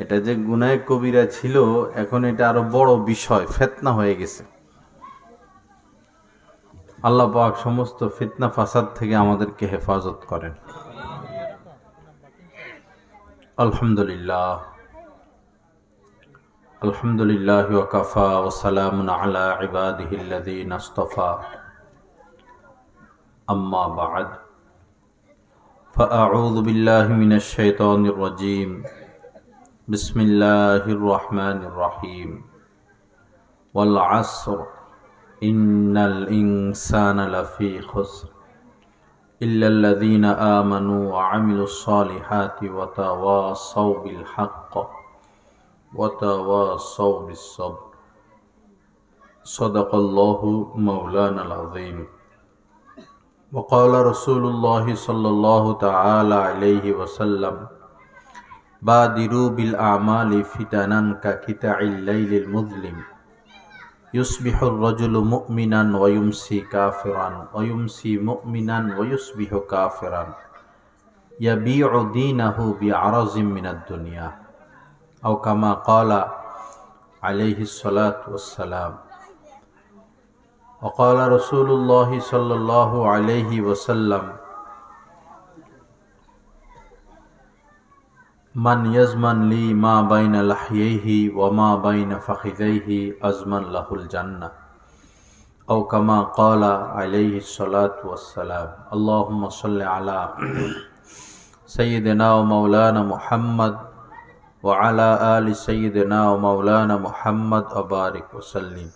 এটা যে গুনাহে কবিরা ছিল, এখন এটা আরো বড় বিষয়, ফিতনা হয়ে গেছে। আল্লাহ পাক সমস্ত ফিতনা ফাসাদ থেকে আমাদেরকে হেফাজত করেন। আলহামদুলিল্লাহ, আলহামদুলিল্লাহ ওয়া কাফা ওয়া সালামুন আলা ইবাদিহিল্লাযীনা ইসতাফা, আম্মা বা'দ, ফাআউযু বিল্লাহি মিনাশ শাইতানির রাজীম। বিসমিল্লাহির রহমানির রহিম। ওয়াল আসর ইন্নাল ইনসানা লাফি খুসর ইল্লাল্লাযীনা আমানু ওয়া আমিলুস সালিহাতি ওয়া তাওয়াসাউ বিল হক ওয়া তাওয়াসাউ বিস সবর। সাদাকাল্লাহু মাওলানাল আযীম। ওয়া ক্বালা রাসূলুল্লাহি সাল্লাল্লাহু তাআলা আলাইহি ওয়াসাল্লাম, বাদিরু বিল আমালি ফিতানান কা কিতাইল লাইলিল মুযলিম, ইউসবিহুর রাজুলু মুমিনান ওয়া ইউমসি কাফিরান ওয়া ইউমসি মুমিনান ওয়া ইউসবিহু কাফিরান, ইয়াবিউ দীনাহু বিআরাজিম মিনাদ দুনিয়া, আও কামা ক্বালা আলাইহিস সালাতু ওয়াসসালাম। ওয়া ক্বালা রাসূলুল্লাহি সাল্লাল্লাহু আলাইহি ওয়াসাল্লাম, মান ইয়াজমান লি মা বাইনা লাহইহি ওয়া মা বাইনা ফাখিযাইহি আজমান লাহুল জান্নাহ, আও কামা ক্বালা আলাইহিস সালাতু ওয়াসসালাম। আল্লাহুম্মা সাল্লি আলা সাইয়্যিদিনা ওয়া মাওলানা মুহাম্মদ ওয়া আলা আলি সাইয়্যিদিনা ওয়া মাওলানা মুহাম্মদ ওয়া বারিক ওয়া সাল্লিম।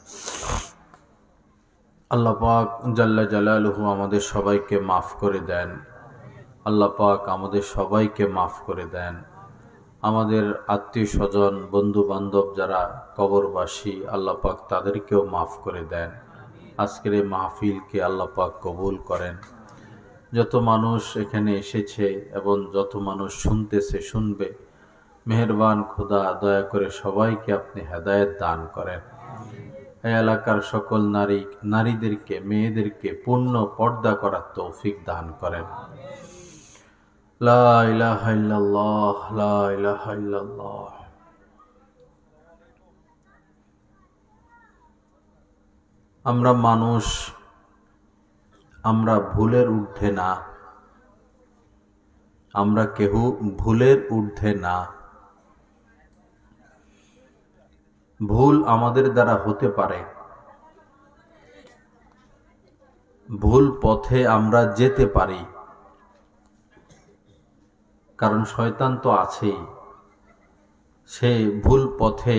আল্লাহ পাক জাল্লা জালালুহু আমাদের সবাইকে মাফ করে দেন। আল্লাহ পাক আমাদের সবাইকে মাফ করে দেন। আমাদের আত্মীয় স্বজন, বন্ধু বান্ধব যারা কবরবাসী, আল্লাহ পাক তাদেরকেও মাফ করে দেন। আজকের এই মাহফিলকে আল্লাহ পাক কবুল করেন। যত মানুষ এখানে এসেছে এবং যত মানুষ শুনতেছে, শুনবে, মেহেরবান খোদা দয়া করে সবাইকে আপনি হেদায়েত দান করেন। এই এলাকার সকল নারীদেরকে, মেয়েদেরকে পূর্ণ পর্দা করার তৌফিক দান করেন। লা ইলাহা ইল্লাল্লাহ, লা ইলাহা ইল্লাল্লাহ। আমরা মানুষ, আমরা ভুলের ঊর্ধ্বে না, আমরা কেহ ভুলের ঊর্ধ্বে না। ভুল আমাদের দ্বারা হতে পারে, ভুল পথে আমরা যেতে পারি, কারণ শয়তান তো আছেই। সে ভুল পথে,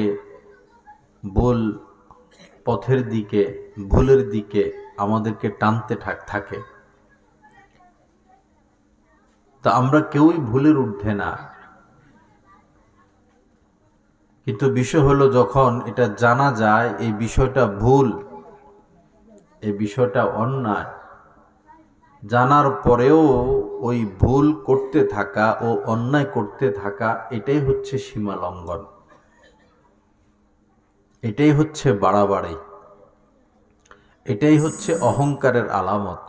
ভুল পথের দিকে, ভুলের দিকে আমাদেরকে টানতে থাকে। তা আমরা কেউই ভুলের ঊর্ধ্বে না। কিন্তু বিষয় হলো, যখন এটা জানা যায় এই বিষয়টা ভুল, এই বিষয়টা অন্যায়, জানার পরেও ওই ভুল করতে থাকা ও অন্যায় করতে থাকা, এটাই হচ্ছে সীমা লঙ্ঘন, এটাই হচ্ছে বাড়াবাড়ি, এটাই হচ্ছে অহংকারের আলামত।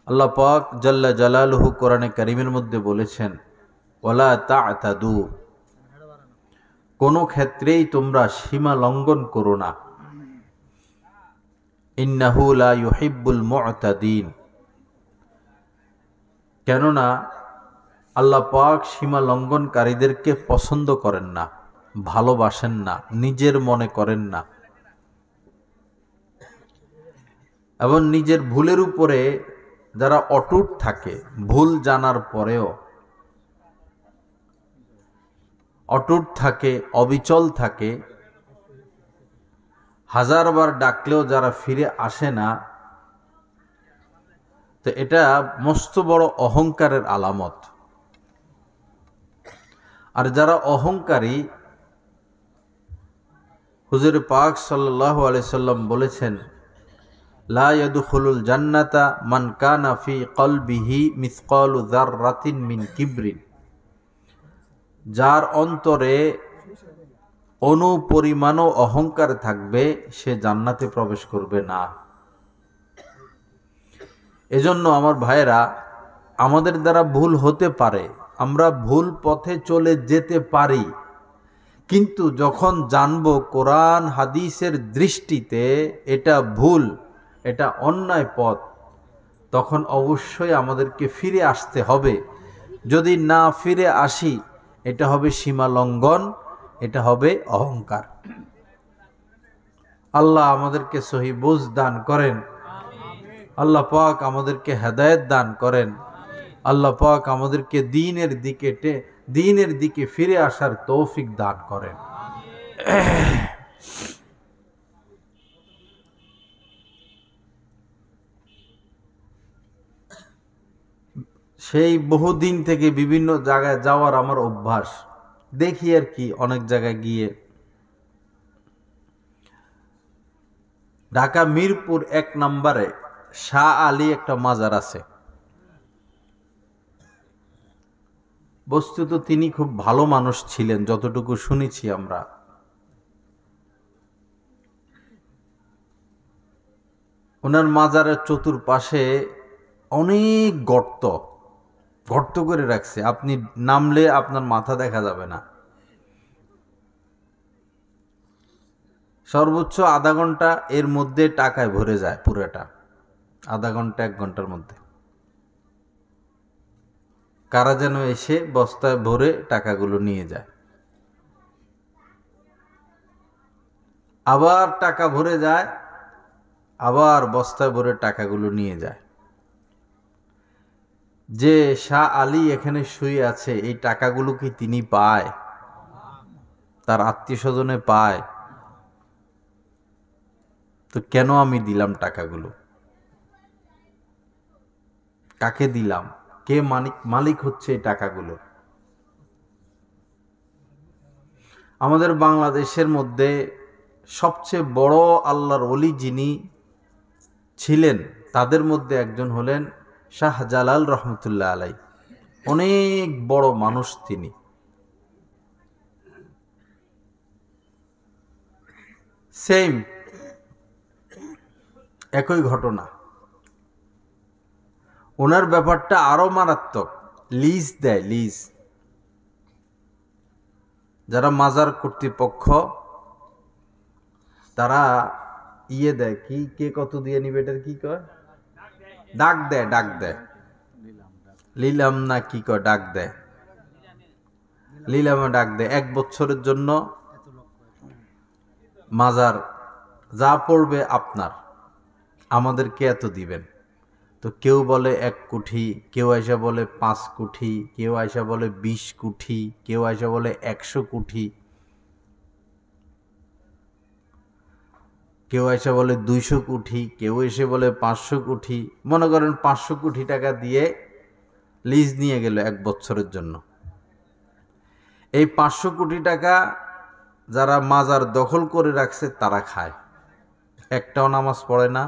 আল্লাহ পাক জাল্লা জালালুহু কোরআনে কারীমের মধ্যে বলেছেন, ওয়ালা তা'তাদু, কোনো ক্ষেত্রেই তোমরা সীমা লঙ্ঘন করো না। ইন্নাহু লা ইউহিব্বুল মু'তাদিন, কেননা আল্লাহ পাক সীমা লঙ্ঘনকারীদেরকে পছন্দ করেন না, ভালোবাসেন না, নিজের মনে করেন না। এবং নিজের ভুলের উপরে যারা অটুট থাকে, ভুল জানার পরেও অটুট থাকে, অবিচল থাকে, হাজারবার ডাকলেও যারা ফিরে আসে না, তো এটা মস্ত বড় অহংকারের আলামত। আর যারা অহংকারী, হুজুর পাক সাল্লাল্লাহু আলাইহি সাল্লাম বলেছেন, লা ইয়াদখুলুল জান্নাতা মান কানা ফি কলবিহি মিসকালু যাররাতিন মিন কিবরিন, যার অন্তরে অনুপরিমাণও অহংকার থাকবে সে জান্নাতে প্রবেশ করবে না। এজন্য আমার ভাইয়েরা, আমাদের দ্বারা ভুল হতে পারে, আমরা ভুল পথে চলে যেতে পারি, কিন্তু যখন জানবো কোরআন হাদিসের দৃষ্টিতে এটা ভুল, এটা অন্যায় পথ, তখন অবশ্যই আমাদেরকে ফিরে আসতে হবে। যদি না ফিরে আসি, এটা হবে সীমা লঙ্ঘন, এটা হবে অহংকার। আল্লাহ আমাদেরকে সহি বুঝ দান করেন, আল্লাহ পাক আমাদেরকে হেদায়েত দান করেন, আল্লাহ পাক আমাদেরকে দ্বীনের দিকে ফিরে আসার তৌফিক দান করেন। সেই বহুদিন থেকে বিভিন্ন জায়গায় যাওয়ার আমার অভ্যাস, দেখি আর কি। অনেক জায়গায় গিয়ে ঢাকা মিরপুর 1 নম্বরে শাহ আলী একটা মাজার আছে। বস্তুত তিনি খুব ভালো মানুষ ছিলেন, যতটুকু শুনেছি আমরা। ওনার মাজারের চতুর্পাশে অনেক গর্ত গর্ত করে রাখছে, আপনি নামলে আপনার মাথা দেখা যাবে না। সর্বোচ্চ আধা ঘন্টা এর মধ্যে টাকায় ভরে যায়, পুরোটা আধা ঘন্টা 1 ঘন্টার মধ্যে। কারা যেন এসে বস্তায় ভরে টাকাগুলো নিয়ে যায়, আবার টাকা ভরে যায়, আবার বস্তায় ভরে টাকাগুলো নিয়ে যায়। যে শাহ আলী এখানে শুয়ে আছে, এই টাকাগুলো কি তিনি পায়? তার আত্মীয় স্বজনে পায়? তো কেন আমি দিলাম টাকাগুলো? কাকে দিলাম? কে মালিক হচ্ছে এই টাকাগুলো? আমাদের বাংলাদেশের মধ্যে সবচেয়ে বড় আল্লাহর ওলি যিনি ছিলেন, তাদের মধ্যে একজন হলেন শাহজালাল রহমতুল্লাহ আলাই। অনেক বড় মানুষ তিনি। সেম একই ঘটনা। ওনার ব্যাপারটা আরো মারাত্মক। লিজ দেয়, লিজ। যারা মাজার কর্তৃপক্ষ, তারা দেয় কি, কে কত দিয়ে নিবে, এটার কি কয়, ডাক দেয়, ডাক দেয়, লিলাম না কি কয়, ডাক দেয়, লিলামে ডাক দেয়। 1 বছরের জন্য মাজার যা পড়বে আপনার, আমাদেরকে এত দিবেন। তো কেউ বলে 1 কোটি, কেউ আইসা বলে 5 কোটি, কেউ আইসা বলে 20 কোটি, কেউ আইসা বলে 100 কোটি, কেউ আইসা বলে 200 কোটি, কেউ এসে বলে 500 কোটি। মনে করেন 500 কোটি টাকা দিয়ে লিজ নিয়ে গেল 1 বছরের জন্য। এই 500 কোটি টাকা যারা মাজার দখল করে রাখছে তারা খায়। একটাও নামাজ পড়ে না,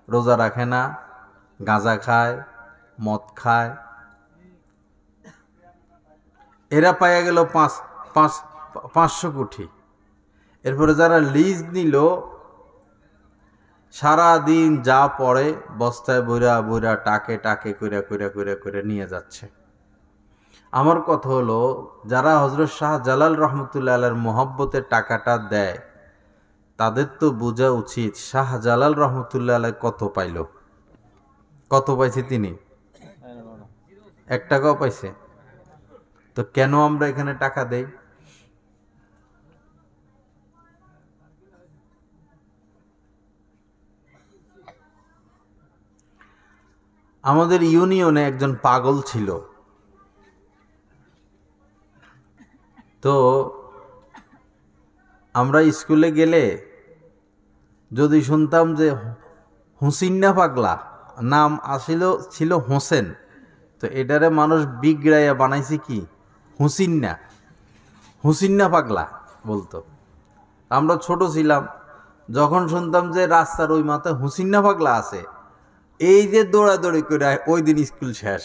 রোজা রাখে না, গাঁজা খায়, মদ খায়। এরা পাইয়া গেল 500 কোটি। এরপরে যারা লিজ নিল, সারা দিন যা পড়ে বস্তায় বইরা বইরা টাকে টাকে কইরা কইরা কইরা কইরা নিয়ে যাচ্ছে। আমার কথা হলো, যারা হযরত শাহজালাল রহমতুল্লাহ আলাইহির মহব্বতে টাকাটা দেয়, তাদের তো বোঝা উচিত শাহজালাল রহমতুল্লাহ আলাইহি কত পাইল, কত পাইছে তিনি? 1 টাকাও পাইছে? তো কেন আমরা এখানে টাকা দেই? আমাদের ইউনিয়নে একজন পাগল ছিল। তো আমরা স্কুলে গেলে যদি শুনতাম যে হুসিন্না পাগলা, নাম ছিল হোসেন, তো এটারে মানুষ বিগড়াইয়া বানাইছে কি হুসিন্না, হুসিন্না পাগলা বলতো। আমরা ছোট ছিলাম, যখন শুনতাম যে রাস্তার ওই মাথায় হুসিন্না পাগলা আছে, এই যে দৌড়াদৌড়ি করে ওই দিন স্কুল শেষ,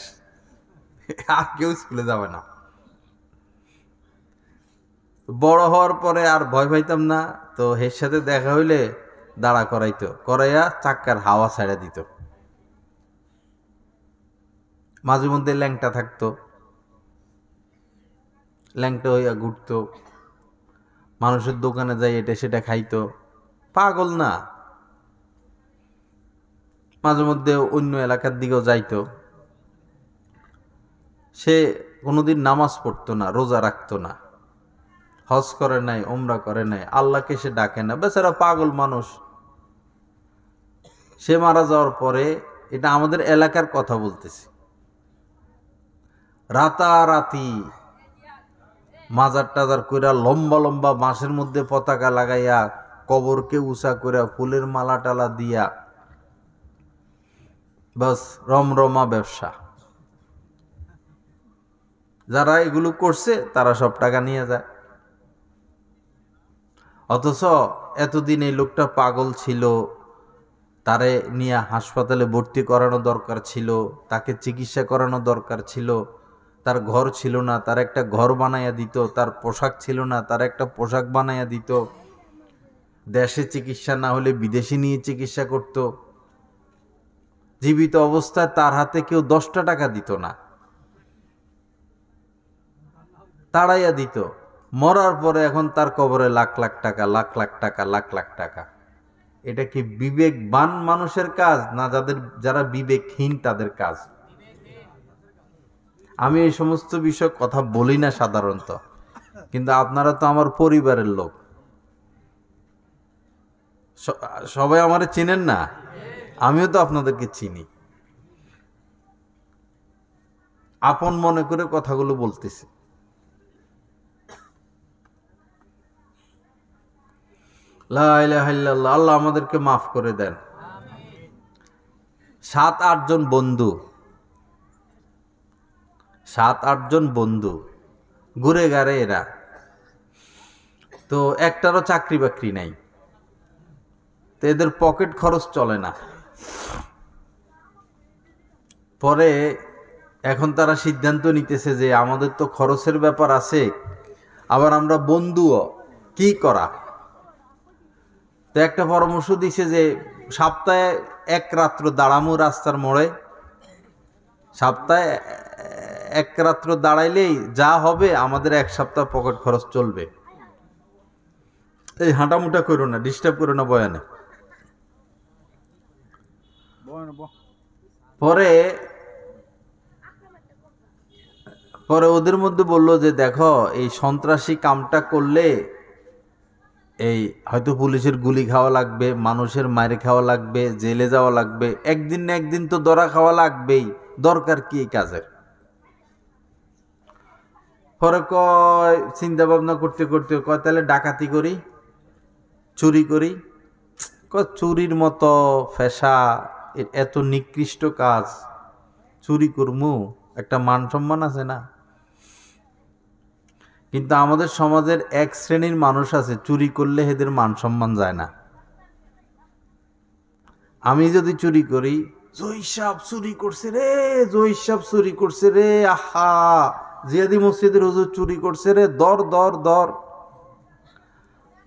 আর কেউ স্কুলে যাবে না। বড় হওয়ার পরে আর ভয় পাইতাম না, তো এর সাথে দেখা হইলে দাঁড়া করাইয়া চাক্কার হাওয়া ছেড়ে দিত। মাঝে মধ্যে ল্যাংটা থাকতো, ল্যাংটা হইয়া ঘুরতো, মানুষের দোকানে যাই এটা সেটা খাইতো। পাগল না, মাঝে মধ্যে অন্য এলাকার দিকেও যাইতো। সে কোনোদিন নামাজ পড়তো না, রোজা রাখতো না, হজ করে নাই, ওমরা করে নাই, আল্লাহকে সে ডাকে না, বেচারা পাগল মানুষ। সে মারা যাওয়ার পরে, এটা আমাদের এলাকার কথা বলতেছি, রাতারাতি মাজার টাজার কইরা লম্বা লম্বা বাঁশের মধ্যে পতাকা লাগাইয়া, কবরকে উঁচা করে ফুলের মালা টালা দিয়া, বাস রমরমা ব্যবসা। যারা এগুলো করছে তারা সব টাকা নিয়ে যায়। অথচ এতদিন এই লোকটা পাগল ছিল, তারে নিয়ে হাসপাতালে ভর্তি করানো দরকার ছিল, তাকে চিকিৎসা করানো দরকার ছিল। তার ঘর ছিল না, তার একটা ঘর বানাইয়া দিত। তার পোশাক ছিল না, তার একটা পোশাক বানাইয়া দিত। দেশে চিকিৎসা না হলে বিদেশে নিয়ে চিকিৎসা করত। জীবিত অবস্থায় তার হাতে কেউ 10টা টাকা দিত না, তাড়াইয়া দিত। মরার পরে এখন তার কবরে লাখ লাখ টাকা, লাখ লাখ টাকা, লাখ লাখ টাকা। এটা কি বিবেকবান মানুষের কাজ, না যারা বিবেকহীন তাদের কাজ? আমি এই সমস্ত বিষয় কথা বলি না সাধারণত, কিন্তু আপনারা তো আমার পরিবারের লোক, সবাই আমারে চিনেন না, আমিও তো আপনাদেরকে চিনি। আপন মনে করে কথাগুলো বলতেছি। লা ইলাহা ইল্লাল্লাহ, আল্লাহ আমাদেরকে মাফ করে দেন। 7-8 জন বন্ধু, 7-8 জন বন্ধু ঘুরে গাড়ে এরা, তো একটারও চাকরি বাকরি নাই, তো এদের পকেট খরচ চলে না। পরে এখন তারা সিদ্ধান্ত নিতেছে যে আমাদের তো খরচের ব্যাপার আছে, আবার আমরা বন্ধুও, কি করা। তো একটা পরামর্শ দিছে যে সপ্তাহে 1 রাত্র দাঁড়ামু রাস্তার মোড়ে, সপ্তাহে 1 রাত্র দাঁড়াইলেই যা হবে আমাদের 1 সপ্তাহ পকেট খরচ চলবে। এই হাঁটামুটা করো না, ডিস্টার্ব করো না বয়ানে। পরে পরে ওদের মধ্যে বলল যে দেখো, এই সন্ত্রাসী কামটা করলে এই হয়তো পুলিশের গুলি খাওয়া লাগবে, মানুষের মাইরে খাওয়া লাগবে, জেলে যাওয়া লাগবে, একদিন না একদিন তো ধরা খাওয়া লাগবেই, দরকার কি এই কাজের। পরে কয়, চিন্তা ভাবনা করতে করতে কয় তাহলে ডাকাতি করি, চুরি করি। কয় চুরির মতো ফেশা, এত নিকৃষ্ট কাজ চুরি করমু, একটা মান সম্মান আছে না? কিন্তু আমাদের সমাজের এক শ্রেণীর মানুষ আছে, চুরি করলে এদের মান সম্মান যায় না। আমি যদি চুরি করি, জয় সাহেব চুরি করছে রে, জয় সাহেব চুরি করছে রে, আহা জিয়াদি মসজিদের হুজুর চুরি করছে রে, দর দর দর।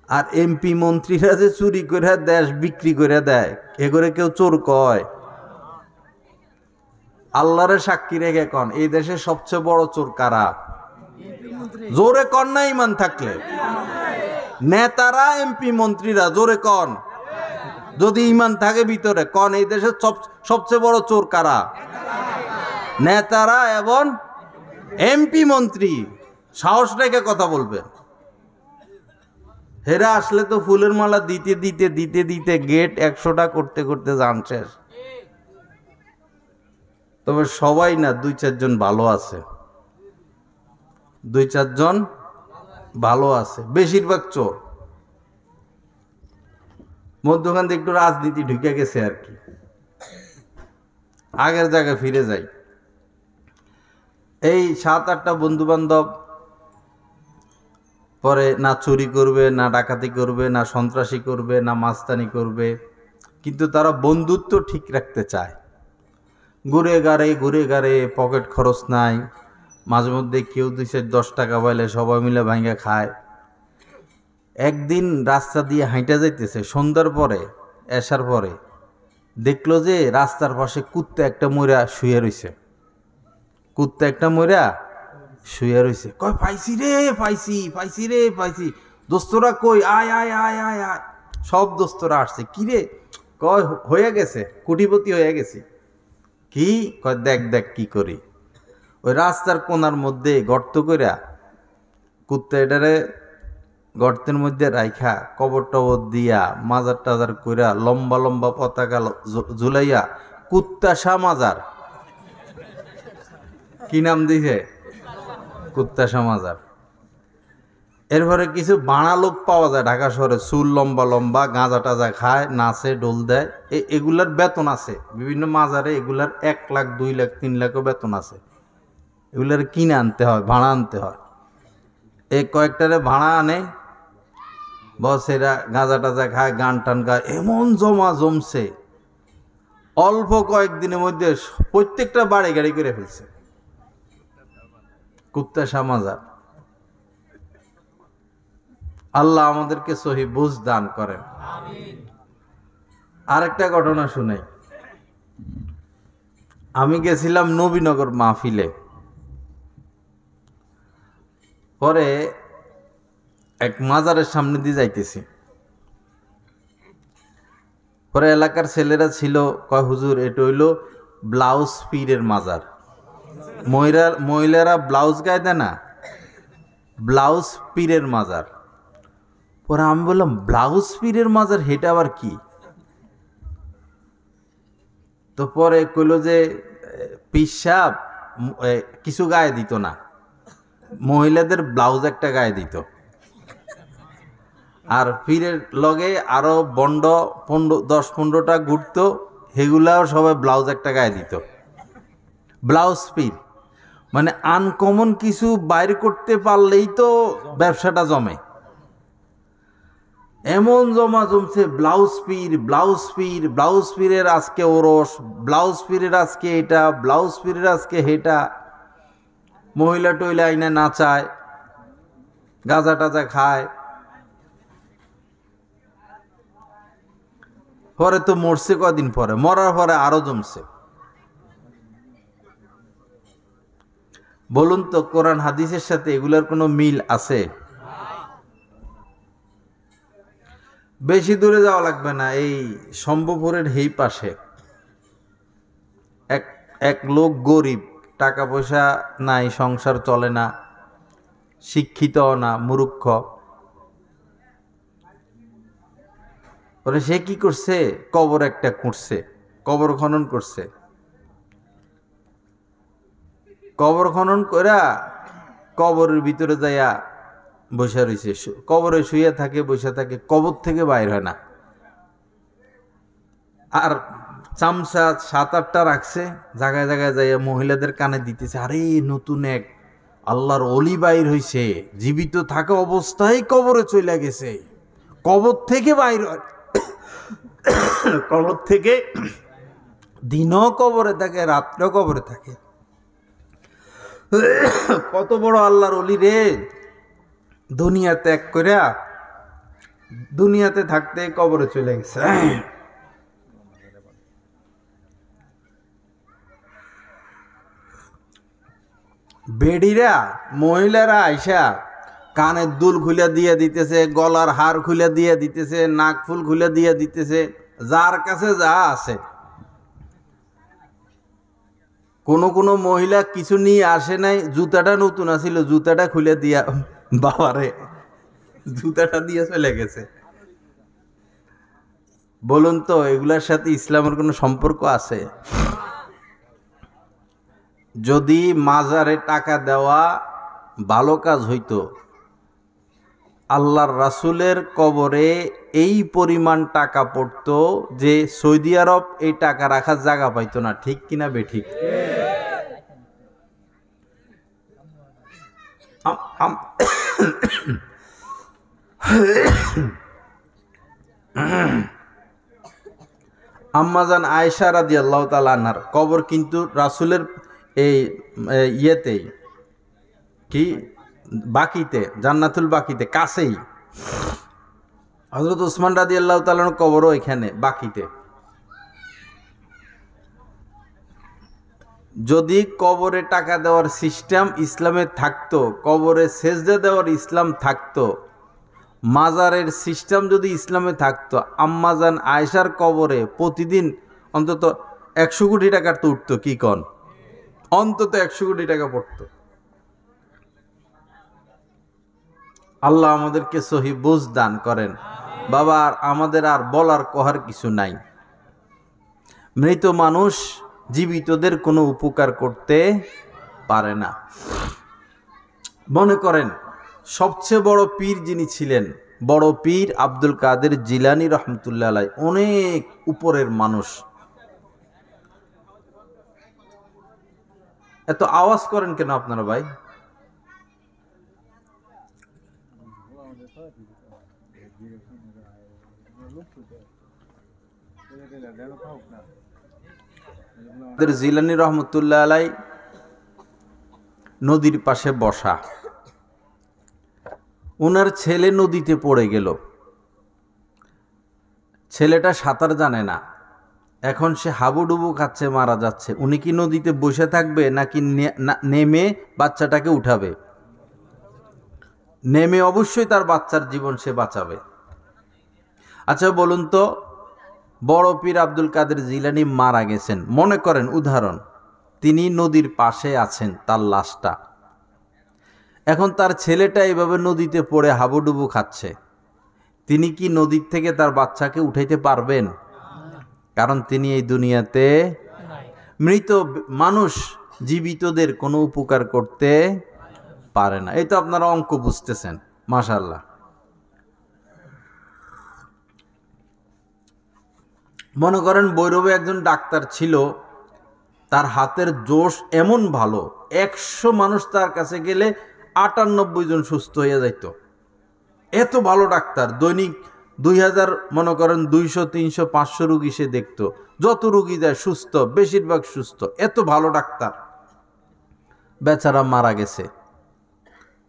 আর এমপি মন্ত্রীরা যে চুরি করে দেশ বিক্রি করে দেয়, এগোরে কেউ চোর কয়? আল্লাহরে সাক্ষী রেখে কন, এই দেশের সবচেয়ে বড় চোর কারা? জোরে কন না ইমান থাকলে। নেতারা, এমপি মন্ত্রীরা, জোরে কন যদি ইমান থাকে ভিতরে, কন এই দেশের সবচেয়ে বড় চোর কারা? নেতারা এবং এমপি মন্ত্রী। সাহস রেখে কথা বলবেন। হেরা আসলে তো ফুলের মালা দিতে দিতে দিতে দিতে গেট 100টা করতে করতে যান শেষ। তবে সবাই না, 2-4 জন ভালো আছে, 2-4 জন ভালো আছে, বেশিরভাগ চোর। মধ্যখান থেকে একটু রাজনীতি ঢুকে গেছে আর কি, আগের জায়গায় ফিরে যাই। এই 7-8টা বন্ধু বান্ধব পরে না চুরি করবে, না ডাকাতি করবে, না সন্ত্রাসী করবে, না মাস্তানি করবে, কিন্তু তারা বন্ধুত্ব ঠিক রাখতে চায়। ঘুরে গাড়ে পকেট খরচ নাই, মাঝে মধ্যে কেউ 2-10 টাকা পাইলে সবাই মিলে ভাঙ্গা খায়। একদিন রাস্তা দিয়ে হাঁটা যাইতেছে, সন্ধ্যার পরে, এসার পরে দেখলো যে রাস্তার পাশে কুত্তা একটা মইরা শুয়ে রইছে। কুত্তা একটা মইরা শুয়ে রইছে, কয় পাইছি রে, পাইছি পাইছি রে পাইছি। দোস্তরা কই, আয় আয় আয় আয় আয়। সব দোস্তরা আসছে, কি রে? কয় হয়ে গেছে, কোটিপতি হয়ে গেছি। কি? কয় দেখ দেখ কি করি। ওই রাস্তার কোনার মধ্যে গর্ত কইরা কুত্তা এটারে গর্তের মধ্যে রাইখা কবর টবর দিয়া মাজার টাজার কইরা লম্বা লম্বা পতাকা ঝুলাইয়া কুত্তা শাহ মাজার, কি নাম দিছে? কুত্তা শাহ মাজার। এরপরে কিছু বাড়া লোক পাওয়া যায় ঢাকা শহরে, চুল লম্বা লম্বা, গাঁজা টাজা খায়, নাচে, ডোল দেয়। এগুলার বেতন আছে বিভিন্ন মাজারে, এগুলার 1 লাখ 2 লাখ 3 লাখও বেতন আছে। এগুলার কিনে আনতে হয়, ভাড়া আনতে হয়। এই কয়েকটারে ভাড়া আনে, বস এরা গাঁজা টাজা খায়, গান টান গায়, এমন জমা জমছে অল্প কয়েকদিনের মধ্যে প্রত্যেকটা বাড়ি গাড়ি করে ফেলছে কুত্তা শাহ মাজার। আল্লাহ আমাদেরকে সহি বুঝ দান করেন। আরেকটা ঘটনা শুনাই। আমি গেছিলাম নবীনগর মাহফিলে। পরে এক মাজারের সামনে দিয়ে যাইতেছি, পরে এলাকার ছেলেরা ছিল, কয় হুজুর এটা হইল ব্লাউজ পীরের মাজার। মহিলারা ব্লাউজ গায়ে দেয় না, ব্লাউজ পীরের মাজার। পরে আমি বললাম ব্লাউজ পীরের মাজার, হেটা আবার কি? তো পরে কইল যে পীর সাহেব কিছু গায়ে দিত না, মহিলাদের ব্লাউজ একটা গায়ে দিত, আর পীরের লগে আরো বন্ড 10-15টা ঘুরতো, সেগুলাও সবাই ব্লাউজ একটা গায়ে দিত। ব্লাউজ পীর মানে আনকমন কিছু বাইর করতে পারলেই তো ব্যবসাটা জমে। এমন জমা জমছে, ব্লাউজ পীর ব্লাউজ পীর, ব্লাউজ পীরের আজকে ওরস, ব্লাউজ পীরের আজকে এটা, ব্লাউজ পীরের আজকে হেটা। মহিলা টইলা আইনা নাচায়, গাঁজা টাজা খায়। পরে তো মরছে কদিন পরে, মরার পরে আরো জমছে। বলুন তো কোরআন হাদিসের সাথে এগুলার কোনো মিল আছে? বেশি দূরে যাওয়া লাগবে না, এই শম্ভুপুরের এই পাশে এক লোক গরিব, টাকা পয়সা নাই, সংসার চলে না, শিক্ষিত না, মূর্খ। ওরে সে কি করছে, কবর একটা খুঁড়ছে, কবর খনন করছে। কবর খনন কইরা কবরের ভিতরে যাইয়া বসে রয়েছে, কবরে শুয়ে থাকে, বসে থাকে, কবর থেকে বাইর হয় না। আর চামচা 7-8টা রাখছে, জায়গায় জায়গায় যাইয়া মহিলাদের কানে দিতেছে, আরে নতুন এক আল্লাহর অলি বাইর হইছে, জীবিত থাকা অবস্থায় কবরে চলে গেছে, কবর থেকে বাইর হয়, কবর থেকে দিনও কবরে থাকে, রাত্রেও কবরে থাকে। কত বড় আল্লাহর অলি রে, দুনিয়া ত্যাগ করে দুনিয়াতে থাকতে কবরে চলে গেছে। বেডিরা মহিলারা আইসা কানের দুল খুলে দিয়ে দিতেছে, গলার হার খুলে দিয়ে দিতেছে, নাক ফুল খুলে দিয়ে দিতেছে, যার কাছে যা আছে। কোনো মহিলা কিছু নিয়ে আসে নাই, জুতাটা নতুন আছিল, জুতাটা খুলে দিয়া বাবারে জুতাটা দিয়ে চলে গেছে। বলুন তো এগুলার সাথে ইসলামের কোনো সম্পর্ক আছে? যদি মাজারে টাকা দেওয়া ভালো কাজ হইতো, আল্লাহর রাসূলের কবরে এই পরিমাণ টাকা পড়তো যে সৌদি আরব এই টাকা রাখার জায়গা পাইতো না। ঠিক কিনা বেঠিক? আম্মাজান আয়েশা রাদিয়াল্লাহু তাআলা আনহার কবর কিন্তু রাসূলের এই ইয়েতেই, কি বাকিতে, জান্নাতুল বাকিতে কাছেই। হযরত ওসমান রাদিয়াল্লাহু তাআলার কবরও এখানে বাকিতে। যদি কবরে টাকা দেওয়ার সিস্টেম ইসলামে থাকতো, কবরে সেজদা দেওয়ার ইসলাম থাকতো, মাজারের সিস্টেম যদি ইসলামে থাকতো, আম্মাজান আয়েশার কবরে প্রতিদিন অন্তত 100 কোটি টাকার তো উঠতো, কি কন? অন্তত 100 কোটি টাকা পড়তো। আল্লাহ আমাদেরকে সহি বুঝ দান করেন। বাবা, আর আমাদের আর বলার কহার কিছু নাই। মৃত মানুষ জীবিতদের কোনো উপকার করতে পারে না। মনে করেন সবচেয়ে বড় পীর যিনি ছিলেন, বড় পীর আব্দুল কাদের জিলানী রহমতুল্লাহ আলাইহি, অনেক উপরের মানুষ। এত আওয়াজ করেন কেন আপনারা ভাই? জিলানী রহমতুল্লাহ আলাইহি নদীর পাশে বসা, ওনার ছেলে নদীতে পড়ে গেল। ছেলেটা সাঁতার জানে না, এখন সে হাবুডুবু খাচ্ছে, মারা যাচ্ছে। উনি কি নদীতে বসে থাকবে নাকি নেমে বাচ্চাটাকে উঠাবে? নেমে অবশ্যই তার বাচ্চার জীবন সে বাঁচাবে। আচ্ছা বলুন তো, বড় পীর আব্দুল কাদের জিলানী মারা গেছেন, মনে করেন উদাহরণ, তিনি নদীর পাশে আছেন, তার লাশটা। এখন তার ছেলেটা এইভাবে নদীতে পড়ে হাবুডুবু খাচ্ছে, তিনি কি নদীর থেকে তার বাচ্চাকে উঠাইতে পারবেন? কারণ তিনি এই দুনিয়াতে। মৃত মানুষ জীবিতদের কোনো উপকার করতে পারে না। এই তো আপনারা অঙ্ক বুঝতেছেন, মাশাআল্লাহ। মনে করেন বৈরবে একজন ডাক্তার ছিল, তার হাতের জোশ এমন ভালো, 100 মানুষ তার কাছে গেলে 98 জন সুস্থ হয়ে যাইত। এত ভালো ডাক্তার, দৈনিক 2000 মনে করেন 200, 300, 500 রুগী সে দেখত। যত রুগী যায় সুস্থ, বেশিরভাগ সুস্থ। এত ভালো ডাক্তার, বেচারা মারা গেছে,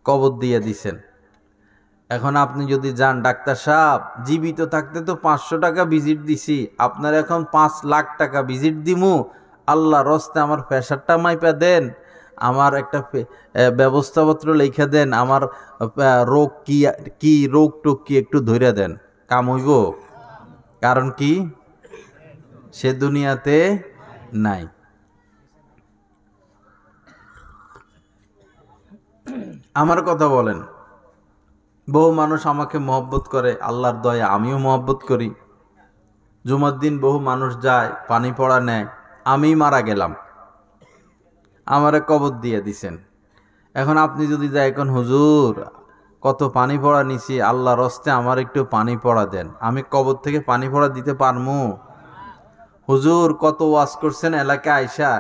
কবর দিয়ে দিছেন। এখন আপনি যদি যান, ডাক্তার সাহেব জীবিত থাকতে তো 500 টাকা ভিজিট দিছি, আপনার এখন 5 লাখ টাকা ভিজিট দিমু, আল্লাহ রস্তে আমার প্রেশারটা মাইপা দেন, আমার একটা ব্যবস্থাপত্র লেখা দেন, আমার রোগ কি কি রোগ টোগ কি একটু ধরে দেন, কাম হইব? কারণ কি, সে দুনিয়াতে নাই। আমার কথা বলেন, বহু মানুষ আমাকে মহব্বত করে, আল্লাহর দয়া আমিও মহব্বত করি। জুমার দিন বহু মানুষ যায়, পানি পড়া নেয়, আমি মারা গেলাম, আমারে কবর দিয়ে দিছেন। এখন আপনি যদি যাই, এখন হুজুর কত পানি পড়া নিছি, আল্লাহর হস্তে আমার একটু পানি পড়া দেন, আমি কবর থেকে পানি পড়া দিতে পারমু? হুজুর কত ওয়াজ করছেন এলাকায় আইসা,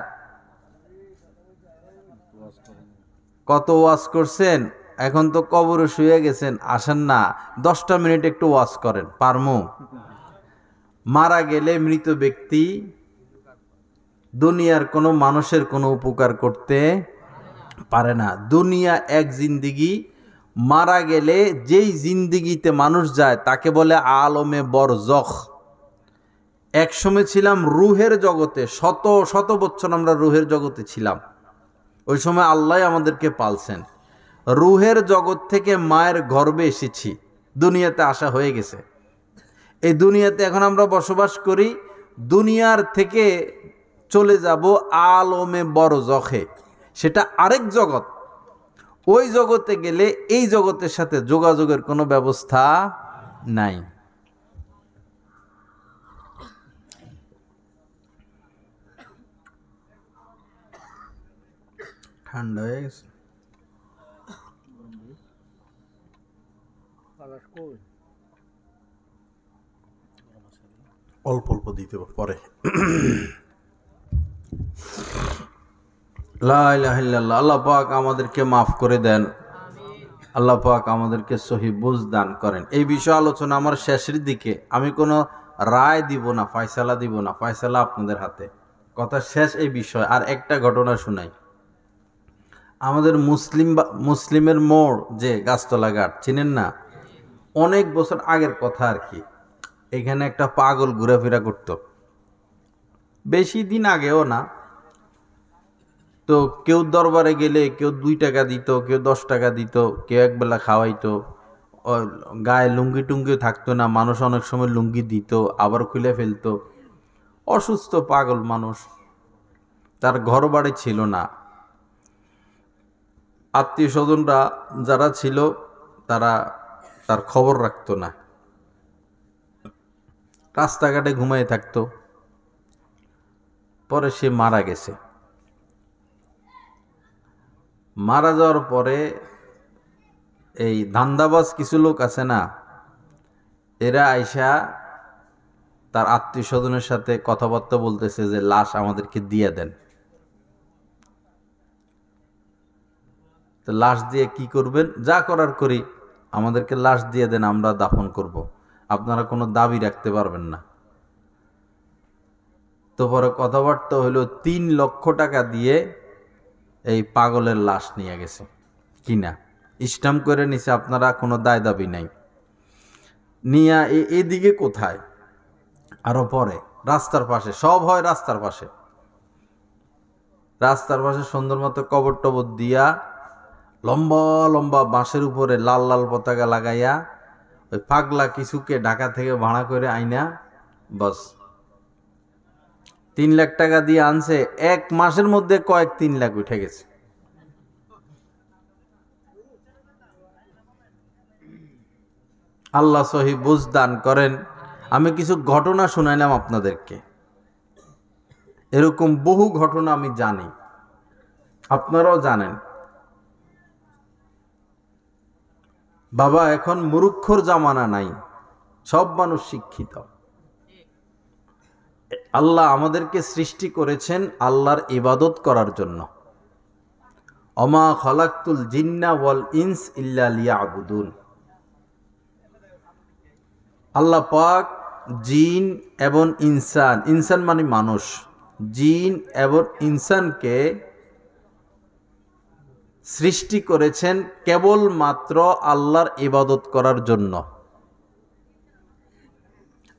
কত ওয়াজ করছেন, এখন তো কবরে শুয়ে গেছেন, আসেন না 10টা মিনিট একটু ওয়াজ করেন, পারমু? মারা গেলে মৃত ব্যক্তি দুনিয়ার কোনো মানুষের কোনো উপকার করতে পারে না। দুনিয়া এক জিন্দিগি, মারা গেলে যেই জিন্দিগিতে মানুষ যায় তাকে বলে আলমে বরজখ। একসময় ছিলাম রুহের জগতে, শত শত বছর আমরা রুহের জগতে ছিলাম। ওই সময় আল্লাহ আমাদেরকে পালছেন। রুহের জগৎ থেকে মায়ের গর্ভে এসেছি, দুনিয়াতে আসা হয়ে গেছে। এই দুনিয়াতে এখন আমরা বসবাস করি, দুনিয়ার থেকে চলে যাব আলমে বরজখে, সেটা আরেক জগৎ। ওই জগতে গেলে এই জগতের সাথে যোগাযোগের কোনো ব্যবস্থা নাই। ঠান্ডা হয়ে গেছে, অল্প অল্প দিতে পরে। লা ইলাহা ইল্লাল্লাহ। আল্লাহ পাক আমাদেরকে মাফ করে দেন, আল্লাহ পাক আমাদেরকে সহি বুঝ দান করেন। এই বিষয় আলোচনা আমার শেষের দিকে, আমি কোনো রায় দিব না, ফয়সালা দিব না, ফয়সালা আপনাদের হাতে। কথা শেষ এই বিষয়। আর একটা ঘটনা শুনাই। আমাদের মুসলিমের মোড় যে গাছতলা ঘাট চিনেন না, অনেক বছর আগের কথা আর কি, এখানে একটা পাগল ঘোরাফেরা করত, বেশি দিন আগেও না, তো কেউ দরবারে গেলে কেউ 2 টাকা দিত, কেউ 10 টাকা দিত, কেউ একবেলা খাওয়াইতো। গায়ে লুঙ্গি টুঙ্গি থাকতো না, মানুষ অনেক সময় লুঙ্গি দিত আবার খুলে ফেলতো। অসুস্থ পাগল মানুষ, তার ঘর বাড়ি ছিল না। আত্মীয় স্বজনরা যারা ছিল তারা তার খবর রাখতো না, রাস্তাঘাটে ঘুমিয়ে থাকতো। পরে সে মারা গেছে। মারা যাওয়ার পরে এই ধান্দাবাজ কিছু লোক আছে না, এরা আইসা তার আত্মীয় স্বজনের সাথে কথাবার্তা বলতেছে যে লাশ আমাদেরকে দিয়ে দেন। তো লাশ দিয়ে কি করবেন? যা করার করি, আমাদেরকে লাশ দিয়ে দেন, আমরা দাফন করব, আপনারা কোনো দাবি রাখতে পারবেন না। তো পরে কথাবার্তা হইল 3 লক্ষ টাকা দিয়ে এই পাগলের লাশ নিয়ে গেছে কিনা, স্ট্যাম্প করে নিছে, আপনারা কোনো দায় দাবি নাই। নিয়া এদিকে কোথায়, আরো পরে রাস্তার পাশে, সব হয় রাস্তার পাশে। রাস্তার পাশে সুন্দর মতো কবর টবর দিয়া লম্বা লম্বা বাঁশের উপরে লাল লাল পতাকা লাগাইয়া ওই পাগলা কিছুকে ঢাকা থেকে ভাড়া করে আইনা বস 3 লাখ টাকা দিয়ে আনছে। 1 মাসের মধ্যে কয়েক 3 লাখ উঠে গেছে। আল্লাহ সহি বুঝ দান করেন। আমি কিছু ঘটনা শুনাইলাম আপনাদেরকে, এরকম বহু ঘটনা আমি জানি, আপনারাও জানেন। বাবা, এখন মূর্খর জামানা নাই, সব মানুষ শিক্ষিত। আল্লাহ আমাদেরকে সৃষ্টি করেছেন আল্লাহর ইবাদত করার জন্য। অমা খলাকতুল জিন্না ওয়াল ইনস ইল্লা লিয়াবুদুন। আল্লাহ পাক জিন এবং ইনসান, ইনসান মানে মানুষ, জিন এবং ইনসানকে সৃষ্টি করেছেন কেবলমাত্র আল্লাহর ইবাদত করার জন্য।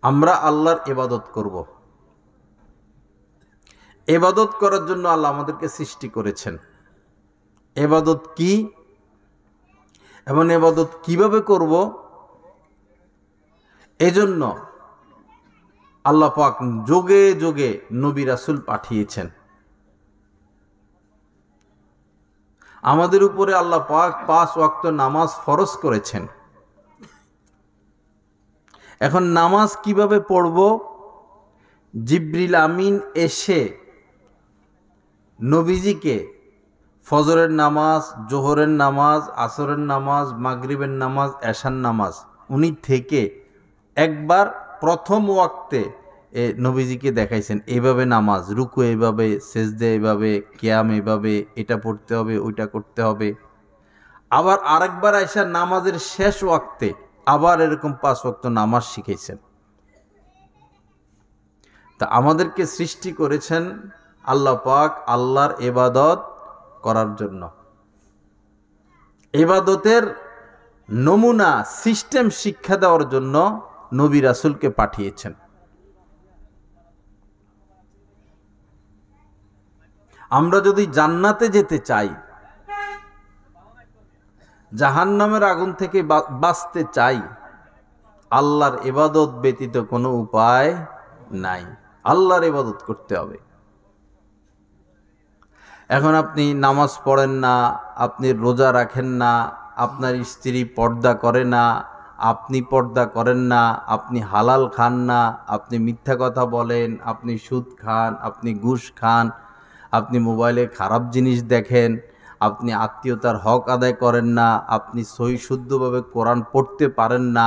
আমরা আল্লাহর ইবাদত করব। ইবাদত করার জন্য আল্লাহ আমাদেরকে সৃষ্টি করেছেন। ইবাদত কি এবং ইবাদত কিভাবে করব, এজন্য আল্লাহ পাক যুগে যুগে নবী রাসূল পাঠিয়েছেন। আমাদের উপরে আল্লাহ পাক 5 ওয়াক্ত নামাজ ফরজ করেছেন। এখন নামাজ কিভাবে পড়ব? জিবরিল আমিন এসে নবীজিকে ফজরের নামাজ, জোহরের নামাজ, আসরের নামাজ, মাগরিবের নামাজ, এশার নামাজ উনি থেকে একবার প্রথম ওয়াক্তে নবীজিকে দেখাইছেন এইভাবে নামাজ, রুকু এইভাবে, সেজদে এইভাবে, কিয়াম এইভাবে, এটা পড়তে হবে, ওইটা করতে হবে। আবার আরেকবার আইসা নামাজের শেষ ওয়াক্তে আবার এরকম 5 ওয়াক্ত নামাজ শিখাইছেন। তা আমাদেরকে সৃষ্টি করেছেন আল্লাহ পাক আল্লাহর ইবাদত করার জন্য। ইবাদতের নমুনা সিস্টেম শিক্ষা দেওয়ার জন্য নবী রাসূলকে পাঠিয়েছেন। আমরা যদি জান্নাতে যেতে চাই, জাহান্নামের আগুন থেকে বাঁচতে চাই, আল্লাহর ইবাদত ব্যতীত কোনো উপায় নাই। আল্লাহর ইবাদত করতে হবে। এখন আপনি নামাজ পড়েন না, আপনি রোজা রাখেন না, আপনার স্ত্রী পর্দা করে না, আপনি পর্দা করেন না, আপনি হালাল খান না, আপনি মিথ্যা কথা বলেন, আপনি সুদ খান, আপনি ঘুষ খান, আপনি মোবাইলে খারাপ জিনিস দেখেন, আপনি আত্মীয়তার হক আদায় করেন না, আপনি সহি শুদ্ধভাবে কোরআন পড়তে পারেন না,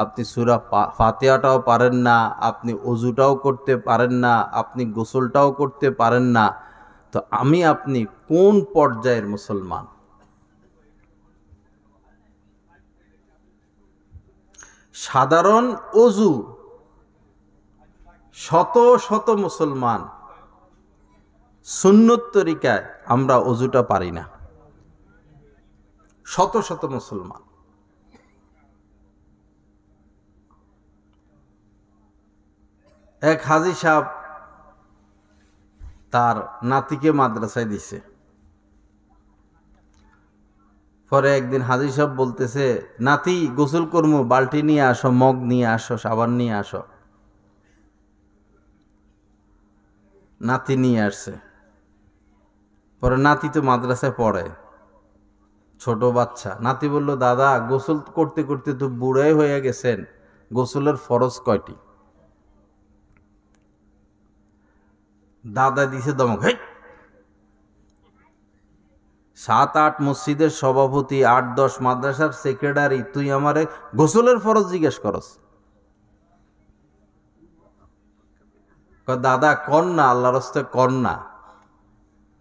আপনি সূরা ফাতিহাটাও পারেন না, আপনি ওযুটাও করতে পারেন না, আপনি গোসলটাও করতে পারেন না, তো আপনি কোন পর্যায়ের মুসলমান? সাধারণ ওযু শত শত মুসলমান, সুন্নত তরিকায় আমরা ওযুটা পারি না। শত শত মুসলমান। এক হাজী সাহেব তার নাতিকে মাদ্রাসায় দিছে। পরে একদিন হাজী সাহেব বলতেছে, নাতি গোসল করবো, বালতি নিয়ে আসো, মগ নিয়ে আসো, সাবান নিয়ে আসো। নাতি নিয়ে আসছে। পরে নাতি তো মাদ্রাসায় পড়ে, ছোট বাচ্চা। নাতি বলল, দাদা গোসল করতে করতে তো বুড়াই হয়ে গেছেন, গোসলের ফরজ কয়টি? দাদা দিছে দমক, হেই 7-8 মসজিদের সভাপতি, 8-10 মাদ্রাসার সেক্রেটারি, তুই আমারে গোসলের ফরজ জিজ্ঞেস করস? দাদা কর না, আল্লাহর রাস্তে কর না,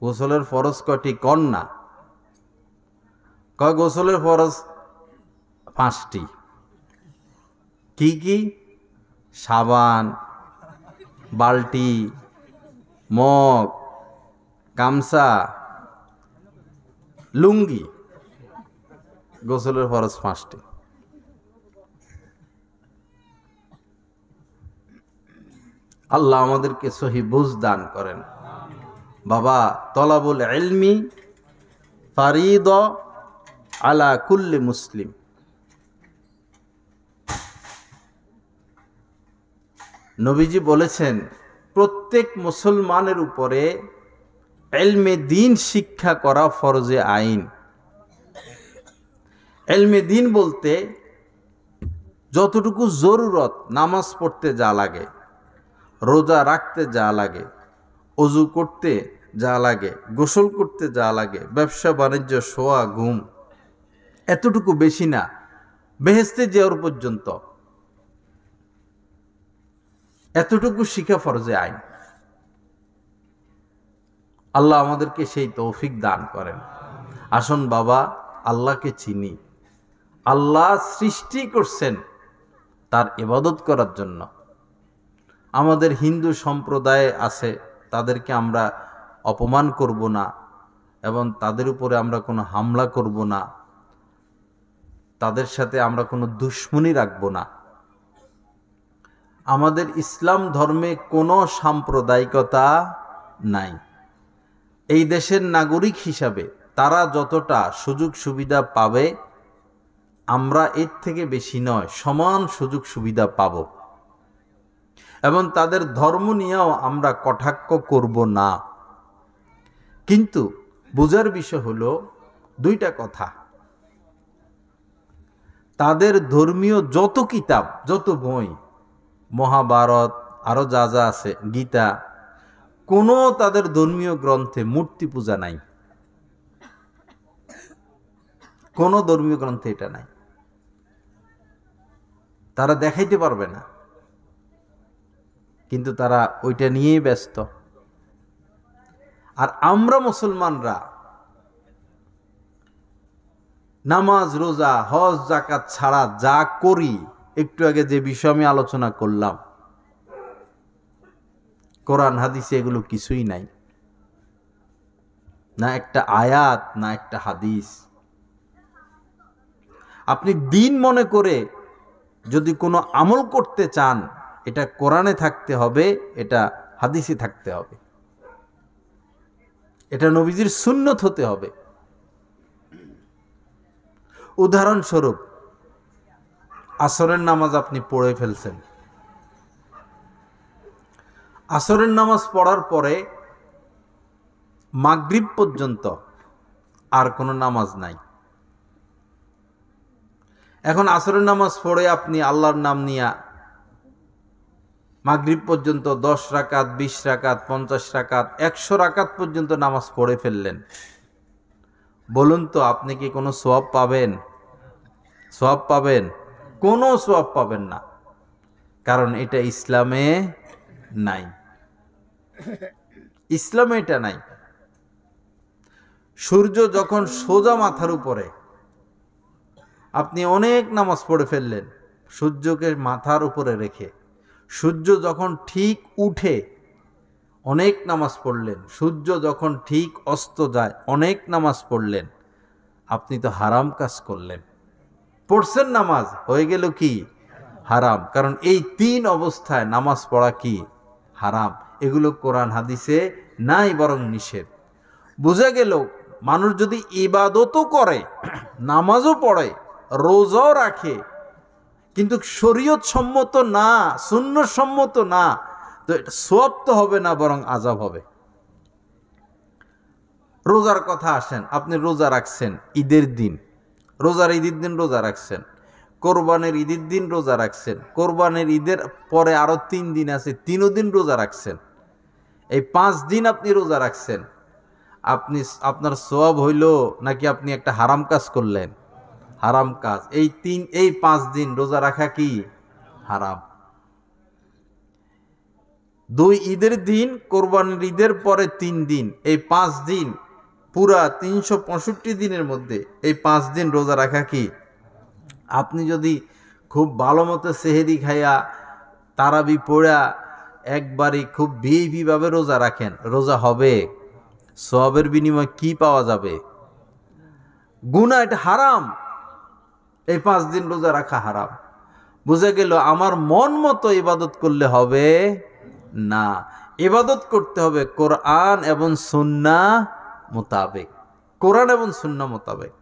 গোসলের ফরজ কয়টি কর না? কয় গোসলের ফরজ 5টি। কি কি? সাবান, বালতি, মগ, গামছা, লুঙ্গি, গোসলের ফরজ 5টি। আল্লাহ আমাদেরকে সহি বুঝ দান করেন। বাবা, তলাবুল ইলমি ফারিদ আলা কুল্লি মুসলিম। নবীজি বলেছেন, প্রত্যেক মুসলমানের উপরে ইলমে দ্বীন শিক্ষা করা ফরজে আইন। ইলমে দ্বীন বলতে যতটুকু জরুরত, নামাজ পড়তে যা লাগে, রোজা রাখতে যা লাগে, অজু করতে যা লাগে, গোসল করতে যা লাগে, ব্যবসা বাণিজ্য, শোয়া, ঘুম, এতটুকু, বেশি না, বেহেশতে যাওয়ার পর্যন্ত এতটুকু শিখা ফরজে আইন। আল্লাহ আমাদেরকে সেই তৌফিক দান করেন। আসুন বাবা, আল্লাহকে চিনি। আল্লাহ সৃষ্টি করছেন তার ইবাদত করার জন্য। আমাদের হিন্দু সম্প্রদায় আছে, তাদেরকে আমরা অপমান করব না এবং তাদের উপরে আমরা কোনো হামলা করব না, তাদের সাথে আমরা কোনো দুশ্মনী রাখব না। আমাদের ইসলাম ধর্মে কোনো সাম্প্রদায়িকতা নাই। এই দেশের নাগরিক হিসাবে তারা যতটা সুযোগ সুবিধা পাবে, আমরা এর থেকে বেশি নয়, সমান সুযোগ সুবিধা পাব। এবং তাদের ধর্ম নিয়েও আমরা কটাক্ষ করব না। কিন্তু বোঝার বিষয় হলো 2টা কথা। তাদের ধর্মীয় যত কিতাব, যত বই, মহাভারত, আরো যা যা আছে, গীতা, কোনো তাদের ধর্মীয় গ্রন্থে মূর্তি পূজা নাই। কোনো ধর্মীয় গ্রন্থে এটা নাই। তারা দেখাইতে পারবে না, কিন্তু তারা ওইটা নিয়েই ব্যস্ত। আর আমরা মুসলমানরা নামাজ, রোজা, হজ, যাকাত ছাড়া যা করি, একটু আগে যে বিষয় আমি আলোচনা করলাম, কোরআন হাদিসে এগুলো কিছুই নাই। না একটা আয়াত, না একটা হাদিস। আপনি দিন মনে করে যদি কোনো আমল করতে চান, এটা কোরআনে থাকতে হবে, এটা হাদিসে থাকতে হবে, এটা নবীজির সুন্নত হতে হবে। উদাহরণস্বরূপ, আসরের নামাজ আপনি পড়ে ফেলছেন, আসরের নামাজ পড়ার পরে মাগরিব পর্যন্ত আর কোনো নামাজ নাই। এখন আসরের নামাজ পড়ে আপনি আল্লাহর নাম নিয়া মাগরিব পর্যন্ত 10 রাকাত, 20 রাকাত, 50 রাকাত, 100 রাকাত পর্যন্ত নামাজ পড়ে ফেললেন। বলুন তো, আপনি কি কোনো সওয়াব পাবেন? সওয়াব পাবেন? কোনো সওয়াব পাবেন না, কারণ এটা ইসলামে নাই। ইসলামে এটা নাই। সূর্য যখন সোজা মাথার উপরে, আপনি অনেক নামাজ পড়ে ফেললেন সূর্যকে মাথার উপরে রেখে। সূর্য যখন ঠিক উঠে, অনেক নামাজ পড়লেন। সূর্য যখন ঠিক অস্ত যায়, অনেক নামাজ পড়লেন। আপনি তো হারাম কাজ করলেন। পড়ছেন নামাজ, হয়ে গেল কি? হারাম। কারণ এই 3 অবস্থায় নামাজ পড়া কি? হারাম। এগুলো কোরআন হাদিসে নাই, বরং নিষেধ। বোঝা গেল মানুষ যদি ইবাদতও করে, নামাজও পড়ে, রোজাও রাখে, কিন্তু শরীয়ত সম্মত না, সুন্নত সম্মত না, তো এটা সওয়াব তো হবে না, বরং আযাব হবে। রোজার কথা আসেন, আপনি রোজা রাখছেন ঈদের দিন, রোজার ঈদের দিন রোজা রাখছেন, কোরবানের ঈদের দিন রোজা রাখছেন, কোরবানের ঈদের পরে আরো 3 দিন আছে, 3 দিন রোজা রাখছেন, এই 5 দিন আপনি রোজা রাখছেন, আপনার সওয়াব হইল নাকি আপনি একটা হারাম কাজ করলেন? হারাম কাজ। এই 5 দিন রোজা রাখা কি হারাম। 2 ঈদের দিন, কোরবানির ঈদের পরে 3 দিন, এই 5 দিন, পুরা 365 দিনের মধ্যে এই 5 দিন রোজা রাখা কি? আপনি যদি খুব ভালো মতো সেহেরি খাইয়া তারাবি পড়া একবারই খুব ভিআইপি ভাবে রোজা রাখেন, রোজা হবে? সওয়াবের বিনিময়ে কি পাওয়া যাবে? গুনাহ, এটা হারাম। এই 5 দিন রোজা রাখা হারাম। বুঝা গেল আমার মন মতো ইবাদত করলে হবে না, ইবাদত করতে হবে কোরআন এবং সুন্নাহ মোতাবেক। কোরআন এবং সুন্নাহ মোতাবেক।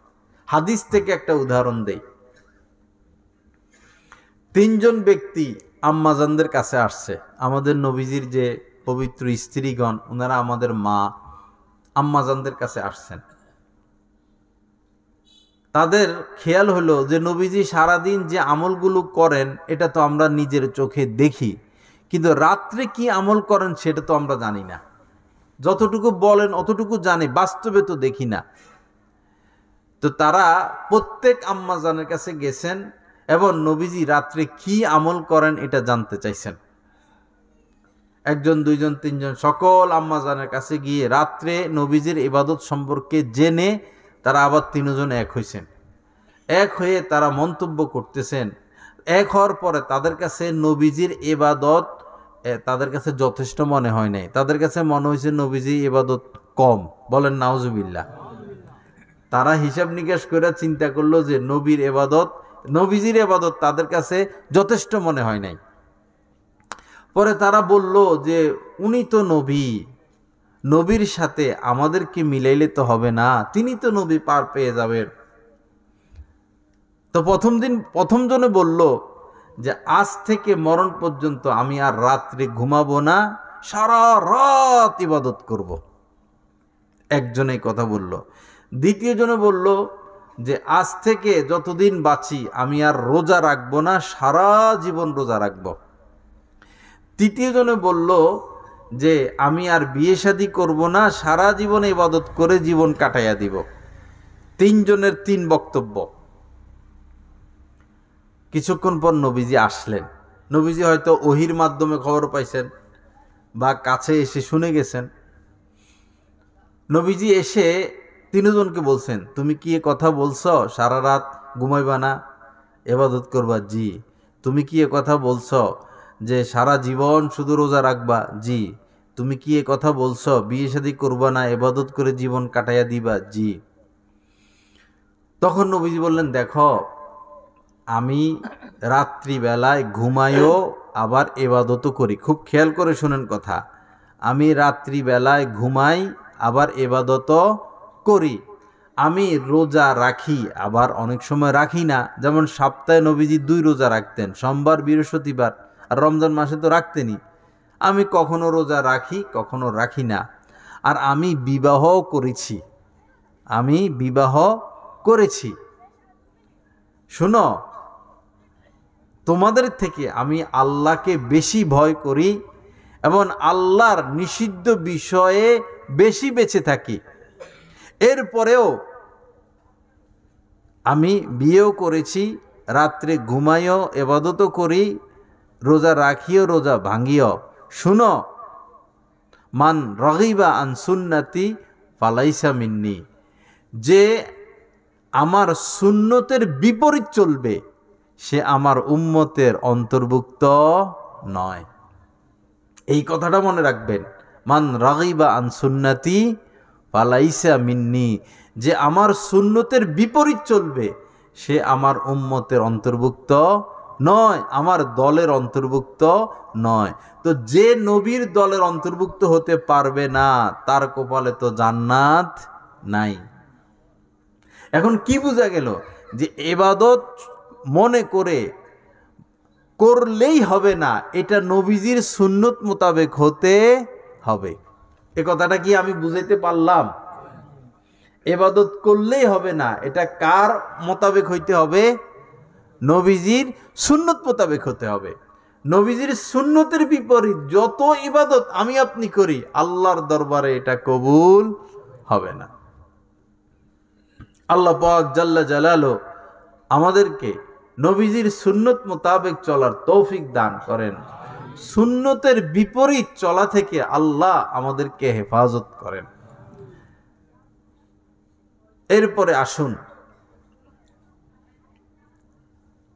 হাদিস থেকে একটা উদাহরণ দেই। 3 জন ব্যক্তি আম্মাজানদের কাছে আসছে, আমাদের নবীজির যে পবিত্র স্ত্রীগণ, ওনারা আমাদের মা আম্মাজানদের কাছে আসছেন। তাদের খেয়াল হলো যে নবীজি সারাদিন যে আমলগুলো করেন এটা তো আমরা নিজের চোখে দেখি, কিন্তু রাত্রে কি আমল করেন সেটা তো আমরা জানি না। যতটুকু বলেন অতটুকু জানি, বাস্তবে তো দেখি না। তো তারা প্রত্যেক আম্মাজানের কাছে গেছেন এবং নবীজি রাত্রে কি আমল করেন এটা জানতে চাইছেন। 1 জন 2 জন 3 জন সকল আম্মাজানের কাছে গিয়ে রাত্রে নবীজির ইবাদত সম্পর্কে জেনে তারা আবার 3 জন এক হয়েছেন। এক হয়ে তারা মন্তব্য করতেছেন। এক হওয়ার পরে তাদের কাছে নবীজির ইবাদত তাদের কাছে যথেষ্ট মনে হয় নাই, তাদের কাছে মনে হয়েছে নবীজির ইবাদত কম। বলেন নাউজুবিল্লাহ। তারা হিসাব নিকাশ করে চিন্তা করলো যে নবীজির ইবাদত তাদের কাছে যথেষ্ট মনে হয় নাই। পরে তারা বলল যে উনি তো নবী, নবীর সাথে আমাদেরকে মিলাইলে তো হবে না, তিনি তো নবী, পার পেয়ে যাবেন। তো প্রথম জনে বলল যে আজ থেকে মরণ পর্যন্ত আমি আর রাত্রে ঘুমাবো না, সারা রাত ইবাদত করব। একজনে কথা বলল। দ্বিতীয় জনে বলল যে আজ থেকে যতদিন বাঁচি আমি আর রোজা রাখবো না, সারা জীবন রোজা রাখবো। তৃতীয় জনে বলল যে আমি আর বিয়ে শাদী করবো না, সারা জীবন ইবাদত করে জীবন কাটাইয়া দিব। 3 জনের 3 বক্তব্য। কিছুক্ষণ পর নবীজি আসলেন। নবীজি হয়তো ওহির মাধ্যমে খবর পাইছেন বা কাছে এসে শুনে গেছেন। নবীজি এসে 3 জনকে বলছেন, তুমি কি এ কথা বলছো সারা রাত ঘুমাইবা না, ইবাদত করবা? জি। তুমি কি এ কথা বলছো যে সারা জীবন শুধু রোজা রাখবা? জি। তুমি কি এ কথা বলছো বিয়ে শাদী করবা না, ইবাদত করে জীবন কাটাইয়া দিবা? জি। তখন নবীজি বললেন, দেখো আমি রাত্রিবেলায় ঘুমাইও আবার ইবাদতও করি। খুব খেয়াল করে শুনেন কথা। আমি রাত্রিবেলায় ঘুমাই আবার ইবাদতও করি। আমি রোজা রাখি আবার অনেক সময় রাখি না। যেমন সপ্তাহে নবীজি 2 রোজা রাখতেন, সোমবার বৃহস্পতিবার, আর রমজান মাসে তো রাখতেনই। আমি কখনো রোজা রাখি, কখনো রাখি না। আর আমি বিবাহ করেছি। শোনো, তোমাদের থেকে আমি আল্লাহকে বেশি ভয় করি এবং আল্লাহর নিষিদ্ধ বিষয়ে বেশি বেঁচে থাকি। এরপরেও আমি বিয়েও করেছি, রাত্রে ঘুমাইও, ইবাদতও করি, রোজা রাখিও, রোজা ভাঙ্গিও। শুনো, মান রাগিবা আন সুন্নতি ফালাইসা মিন্নি, যে আমার সুন্নতের বিপরীত চলবে সে আমার উম্মতের অন্তর্ভুক্ত নয়। এই কথাটা মনে রাখবেন। মান রাগিবা আন সুন্নতি ফালাইসা মিন্নি, যে আমার সুন্নতের বিপরীত চলবে সে আমার উম্মতের অন্তর্ভুক্ত নয়, আমার দলের অন্তর্ভুক্ত নয়। তো যে নবীর দলের অন্তর্ভুক্ত হতে পারবে না তার কপালে তো জান্নাত নাই। এখন কি বোঝা গেল? যে ইবাদত মনে করে করলেই হবে না, এটা নবীজির সুন্নত মোতাবেক হতে হবে। এ কথাটা কি আমি বুঝাইতে পারলাম? ইবাদত করলেই হবে না, এটা কার মোতাবেক হইতে হবে? নবীজির সুন্নত মোতাবেক হতে হবে। নবীজির সুন্নতের বিপরীত যত ইবাদত আমি আপনি করি, আল্লাহর দরবারে এটা কবুল হবে না। আল্লাহ পাক জাল্লা জালালো আমাদেরকে নবীজির সুন্নত মোতাবেক চলার তৌফিক দান করেন। সুন্নতের বিপরীত চলা থেকে আল্লাহ আমাদেরকে হেফাজত করেন। এরপরে আসুন,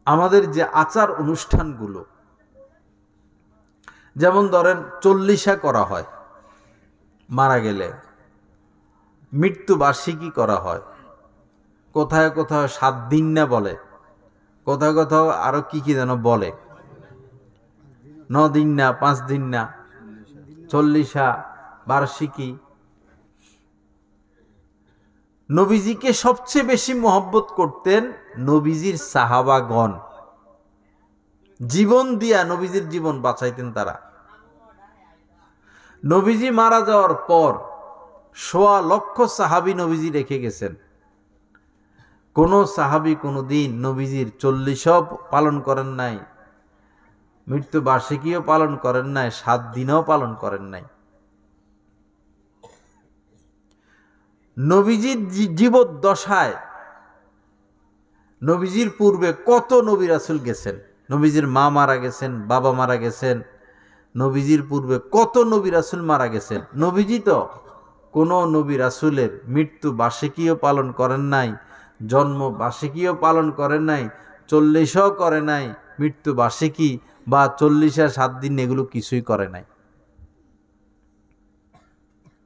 আমাদের যে আচার অনুষ্ঠানগুলো, যেমন ধরেন চল্লিশা করা হয়, মারা গেলে মৃত্যুবার্ষিকী করা হয়, কোথায় কোথাও 7 দিন না বলে, কোথাও কোথাও আরো কি কি যেন বলে, 9 দিন না 5 দিন না, চল্লিশা বার্ষিকী। নবীজিকে সবচেয়ে বেশি মহব্বত করতেন নবীজির সাহাবাগণ, জীবন দিয়া নবীজির জীবন বাঁচাইতেন তারা। নবীজি মারা যাওয়ার পর 1.25 লক্ষ সাহাবী নবীজি রেখে গেছেন। কোন সাহাবী কোনদিন নবীজির 40ও পালন করেন নাই, মৃত্যু বার্ষিকীও পালন করেন নাই, 7 দিনও পালন করেন নাই। নবীজির জীবদ্দশায় নবীজির পূর্বে কত নবী রাসূল গেছেন, নবীজির মা মারা গেছেন, বাবা মারা গেছেন, নবীজির পূর্বে কত নবী রাসূল মারা গেছেন। নবীজি তো কোনো নবী রাসূলের মৃত্যু বার্ষিকীও পালন করেন নাই, জন্ম বার্ষিকীও পালন করেন নাই, 40ও করে নাই, মৃত্যু বার্ষিকী বা 40 আর 7 দিন এগুলো কিছুই করে নাই।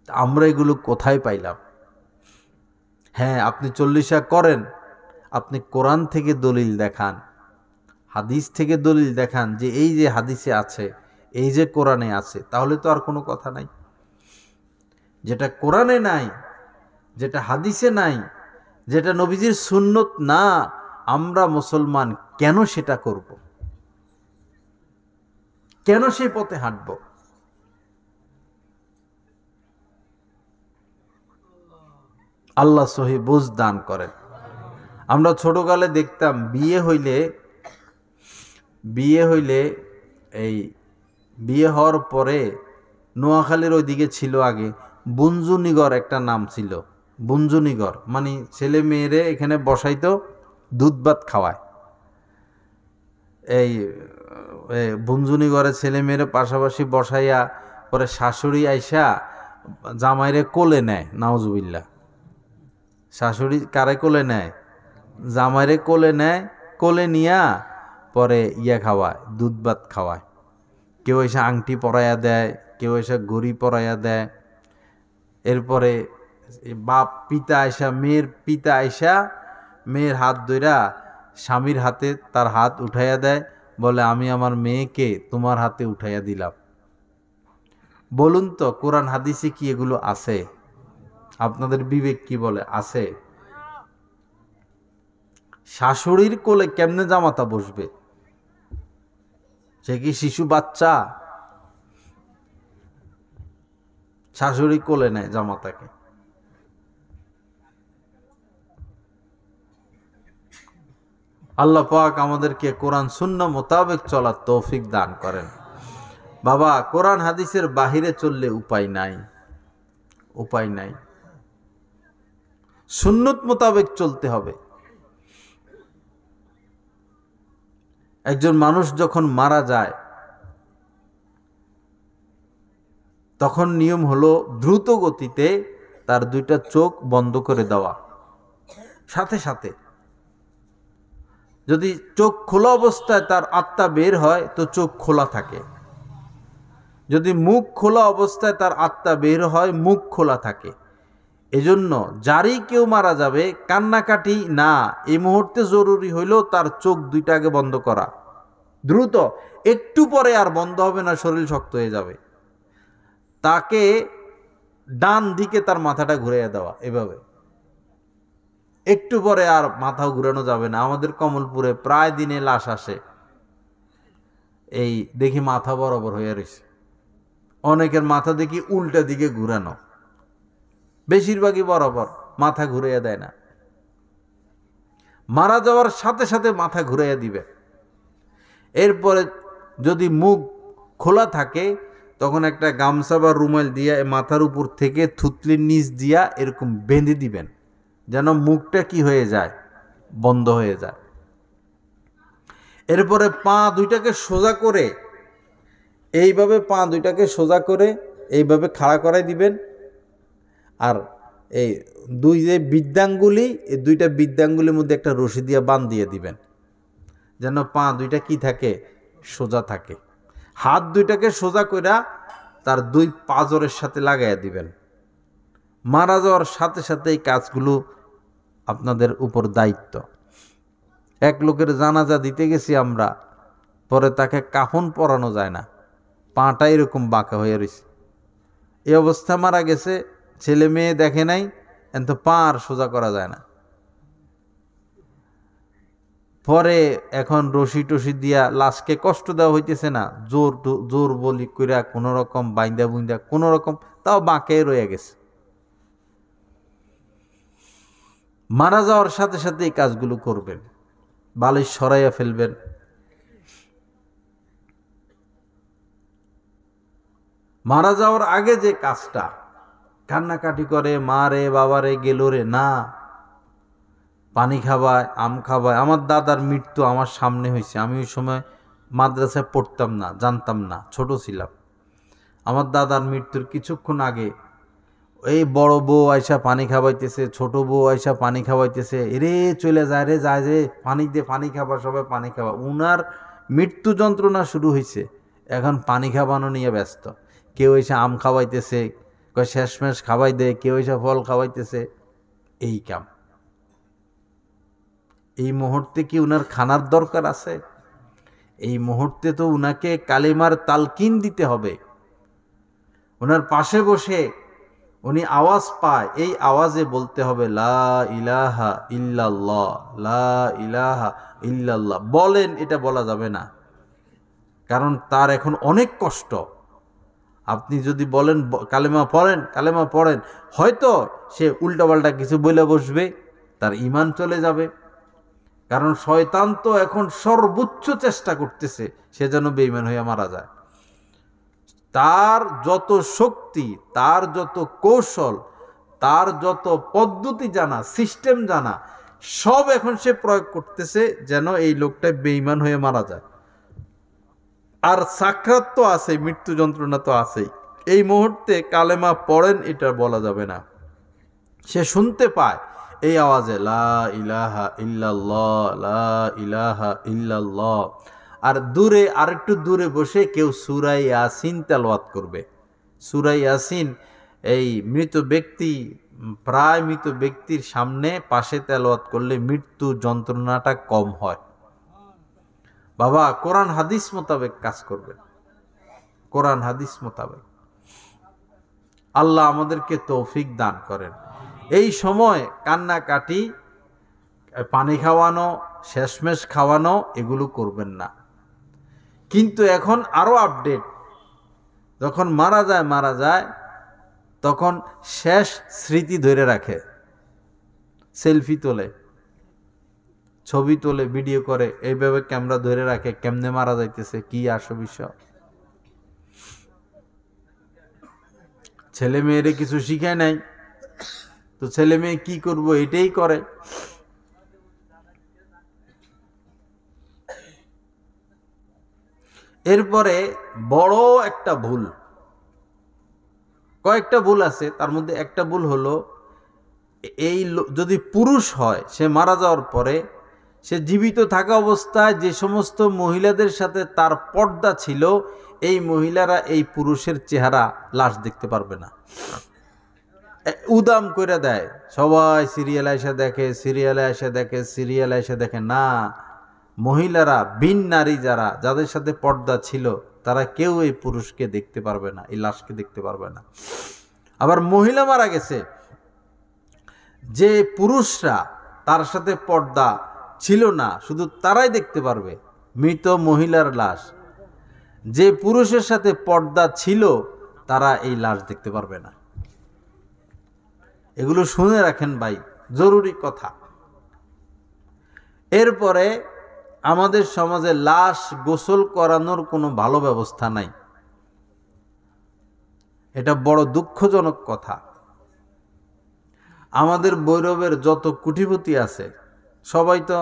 আমরা এগুলো কোথায় পাইলাম? হ্যাঁ, আপনি 40 করেন, আপনি কোরআন থেকে দলিল দেখান, হাদিস থেকে দলিল দেখান যে এই যে হাদিসে আছে, এই যে কোরআনে আছে, তাহলে তো আর কোনো কথা নাই। যেটা কোরআনে নাই, যেটা হাদিসে নাই, যেটা নবীজির সুন্নত না, আমরা মুসলমান কেন সেটা করব? কেন সেই পথে হাঁটব? আল্লাহ সহি বুঝ দান করেন। আমরা ছোটকালে দেখতাম বিয়ে হইলে এই বিয়ে হওয়ার পরে নোয়াখালীর ওইদিকে ছিল আগে বুঞ্জুনিগর একটা নাম ছিল। বুঞ্জুনিগর মানে ছেলে মেয়েরে এখানে বসাইতো, দুধ ভাত খাওয়ায়। এই বুঞ্জুনিগরে ছেলে মেয়েরে পাশাপাশি বসাইয়া পরে শাশুড়ি আইসা জামাইরে কোলে নেয়। নাউজুবিল্লাহ। শাশুড়ি কারে কোলে নেয়? জামাইরে কোলে নেয়। কোলে নিয়া পরে খাওয়ায়, দুধ ভাত খাওয়ায়। কেউ এসে আংটি পরাইয়া দেয়, কেউ এসে ঘড়ি পরাইয়া দেয়। এরপরে বাপ পিতা আইসা, মেয়ের পিতা আইসা মেয়ের হাত ধইরা স্বামীর হাতে তার হাত উঠাইয়া দেয়, বলে আমি আমার মেয়েকে তোমার হাতে উঠাইয়া দিলাম। বলুন তো কোরআন হাদিসে কি এগুলো আছে? আপনাদের বিবেক কি বলে আছে? শাশুড়ির কোলে কেমনে জামাতা বসবে? সে কি শিশু বাচ্চা? শাশুড়ি কোলে নেয় জামাতাকে। আল্লাহ পাক আমাদেরকে কোরআন সুন্নাহ মোতাবেক চলার তৌফিক দান করেন। বাবা, কোরআন হাদিসের বাহিরে চললে উপায় নাই, উপায় নাই। সুন্নত মোতাবেক চলতে হবে। একজন মানুষ যখন মারা যায় তখন নিয়ম হলো দ্রুত গতিতে তার 2টা চোখ বন্ধ করে দেওয়া। সাথে সাথে যদি চোখ খোলা অবস্থায় তার আত্মা বের হয় তো চোখ খোলা থাকে, যদি মুখ খোলা অবস্থায় তার আত্মা বের হয় মুখ খোলা থাকে। এজন্য যারই কেউ মারা যাবে কান্নাকাটি না, এই মুহূর্তে জরুরি হইল তার চোখ 2টাকে বন্ধ করা। দ্রুত, একটু পরে আর বন্ধ হবে না, শরীর শক্ত হয়ে যাবে। তাকে ডান দিকে তার মাথাটা ঘুরিয়ে দেওয়া, এভাবে একটু পরে আর মাথাও ঘুরানো যাবে না। আমাদের কমলপুরে প্রায় দিনে লাশ আসে, এই দেখি মাথা বরাবর হয়ে রয়েছে, অনেকের মাথা দেখি উল্টা দিকে ঘুরানো, বেশিরভাগই বরাবর, মাথা ঘুরাইয়া দেয় না। মারা যাওয়ার সাথে সাথে মাথা ঘুরাইয়া দিবে। এরপরে যদি মুখ খোলা থাকে তখন একটা গামছা বা রুমাল দিয়া মাথার উপর থেকে থুতলির নিচ দিয়া এরকম বেঁধে দিবেন, যেন মুখটা কি হয়ে যায়, বন্ধ হয়ে যায়। এরপরে পা দুইটাকে সোজা করে, এইভাবে পা দুইটাকে সোজা করে এইভাবে খাড়া করাই দিবেন। আর এই দুই যে বৃদ্ধাঙ্গুলি, এই দুইটা বৃদ্ধাঙ্গুলির মধ্যে একটা রশি দিয়ে বাঁধ দিয়ে দিবেন, যেন পা দুইটা কি থাকে, সোজা থাকে। হাত দুইটাকে সোজা কইরা তার দুই পাঁজরের সাথে লাগাইয়া দিবেন। মারা যাওয়ার সাথে সাথে এই কাজগুলো আপনাদের উপর দায়িত্ব। এক লোকের জানাজা দিতে গেছি আমরা, পরে তাকে কাফন পরানো যায় না, পাটা এরকম বাঁকা হয়ে রয়েছে, এই অবস্থা মারা গেছে। ছেলে মেয়ে দেখে নাই, এত পা আর সোজা করা যায় না। পরে এখন রশি টসি দিয়া লাশকে কষ্ট দেওয়া হইতেছে না, জোর জোর বলি কইরা কোনো রকম বাইন্দা বুইন্দা কোনো রকম, তাও বাঁকে রয়ে গেছে। মারা যাওয়ার সাথে সাথে এই কাজগুলো করবেন, বালিশ সরাইয়া ফেলবেন। মারা যাওয়ার আগে যে কাজটা, কান্নাকাটি করে মা রে বাবা রে গেল রে, না, পানি খাওয়ায়, আম খাওয়ায়। আমার দাদার মৃত্যু আমার সামনে হয়েছে, আমি ওই সময় মাদ্রাসায় পড়তাম না, জানতাম না, ছোট ছিলাম। আমার দাদার মৃত্যুর কিছুক্ষণ আগে এই বড় বউ আইসা পানি খাওয়াইতেছে, ছোট বউ আইসা পানি খাওয়াইতেছে, রে চলে যায় রে, যায় রে, পানি দে, পানি খাবা, সবাই পানি খাওয়া। উনার মৃত্যু যন্ত্রণা শুরু হয়েছে, এখন পানি খাওয়ানো নিয়ে ব্যস্ত। কেউ এসে আম খাওয়াইতেছে, শেষমেশ খাওয়াই দে, কেউ এসে ফল খাওয়াইতেছে, এই কাম। এই মুহূর্তে কি উনার খানার দরকার আছে? এই মুহূর্তে তো উনাকে কালিমার তালকিন দিতে হবে। ওনার পাশে বসে উনি আওয়াজ পায়, এই আওয়াজে বলতে হবে লা ইলাহা ইল্লাল্লাহ, লা ইলাহা ইল্লাল্লাহ। বলেন, এটা বলা যাবে না, কারণ তার এখন অনেক কষ্ট। আপনি যদি বলেন কালেমা পড়েন, কালেমা পড়েন, হয়তো সে উল্টাপাল্টা কিছু বলে বসবে, তার ঈমান চলে যাবে। কারণ শয়তান তো এখন সর্বোচ্চ চেষ্টা করতেছে সে যেন বেঈমান হয়ে মারা যায়। তার যত শক্তি, তার যত কৌশল, তার যত পদ্ধতি জানা, সিস্টেম জানা, সব এখন সে প্রয়োগ করতেছে যেন এই লোকটা বেঈমান হয়ে মারা যায়। আর সাকরাত তো আছে, মৃত্যু যন্ত্রণা তো আছেই। এই মুহূর্তে কালেমা পড়েন এটা বলা যাবে না। সে শুনতে পায় এই আওয়াজে লা ইলাহা ইল্লাল্লাহ, লা ইলাহা ইল্লাল্লাহ। আর দূরে, আরেকটু দূরে বসে কেউ সূরা ইয়াসিন তেলাওয়াত করবে। সূরা ইয়াসিন এই মৃত ব্যক্তি, প্রায় মৃত ব্যক্তির সামনে পাশে তেলাওয়াত করলে মৃত্যু যন্ত্রণাটা কম হয়। বাবা, কোরআন হাদিস মোতাবেক কাজ করবেন, কোরআন হাদিস মোতাবেক। আল্লাহ আমাদেরকে তৌফিক দান করেন। এই সময় কান্নাকাটি, পানি খাওয়ানো, শেষমেশ খাওয়ানো, এগুলো করবেন না। কিন্তু এখন আরো আপডেট, যখন মারা যায় তখন শেষ স্মৃতি ধরে রাখে, সেলফি তোলে, ছবি তোলে, ভিডিও করে, এইভাবে ক্যামেরা ধরে রাখে কেমনে মারা যাইতেছে, কি আসো বিষয়। ছেলে মেয়েরে কিছু শিখায় নাই, তো ছেলে মেয়ে কি করবো, এটাই করে। এরপরে বড় একটা ভুল, কয়েকটা ভুল আছে, তার মধ্যে একটা ভুল হলো এই যদি পুরুষ হয়, সে মারা যাওয়ার পরে সে জীবিত থাকা অবস্থায় যে সমস্ত মহিলাদের সাথে তার পর্দা ছিল, এই মহিলারা এই পুরুষের চেহারা, লাশ দেখতে পারবে না। উদাম করে দেয়, সবাই সিরিয়ালে এসে দেখে, সিরিয়ালে এসে দেখে, সিরিয়ালে এসে দেখে, না, মহিলারা বিন নারী যাদের সাথে পর্দা ছিল তারা কেউ এই পুরুষকে দেখতে পারবে না, এই লাশকে দেখতে পারবে না। আবার মহিলা মারা গেছে, যে পুরুষরা তার সাথে পর্দা ছিল না শুধু তারাই দেখতে পারবে মৃত মহিলার লাশ। যে পুরুষের সাথে পর্দা ছিল তারা এই লাশ দেখতে পারবে না। এগুলো শুনে রাখেন ভাই, জরুরি কথা। এরপরে আমাদের সমাজে লাশ গোসল করানোর কোনো ভালো ব্যবস্থা নাই। এটা বড় দুঃখজনক কথা। আমাদের ভৈরবের যত কোটিপতি আছে সবাই তো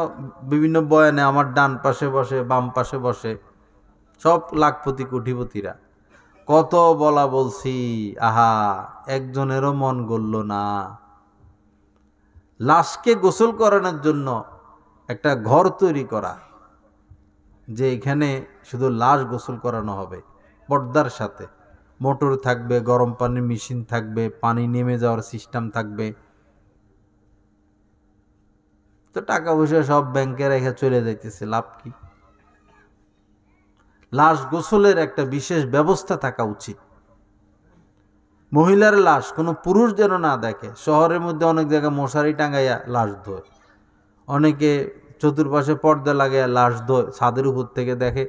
বিভিন্ন বয়ানে আমার ডান পাশে বসে, বাম পাশে বসে, সব লাখপতি কোটিপতিরা। কত বলা বলছি, আহা, একজনেরও মন গলল না। লাশকে গোসল করানোর জন্য একটা ঘর তৈরি করা, যে এখানে শুধু লাশ গোসল করানো হবে পর্দার সাথে। মোটর থাকবে, গরম পানির মেশিন থাকবে, পানি নেমে যাওয়ার সিস্টেম থাকবে। তো টাকা পয়সা সব ব্যাংকে রেখে চলে যাইতেছে, লাভ কি? লাশ গোসলের একটা বিশেষ ব্যবস্থা থাকা উচিত। মহিলার লাশ কোনো পুরুষ যেন না দেখে। শহরের মধ্যে অনেক জায়গায় মশারি টাঙ্গাইয়া লাশ ধোয়, অনেকে চতুর্পাশে পর্দা লাগাইয়া লাশ ধোয়, ছাদের উপর থেকে দেখে।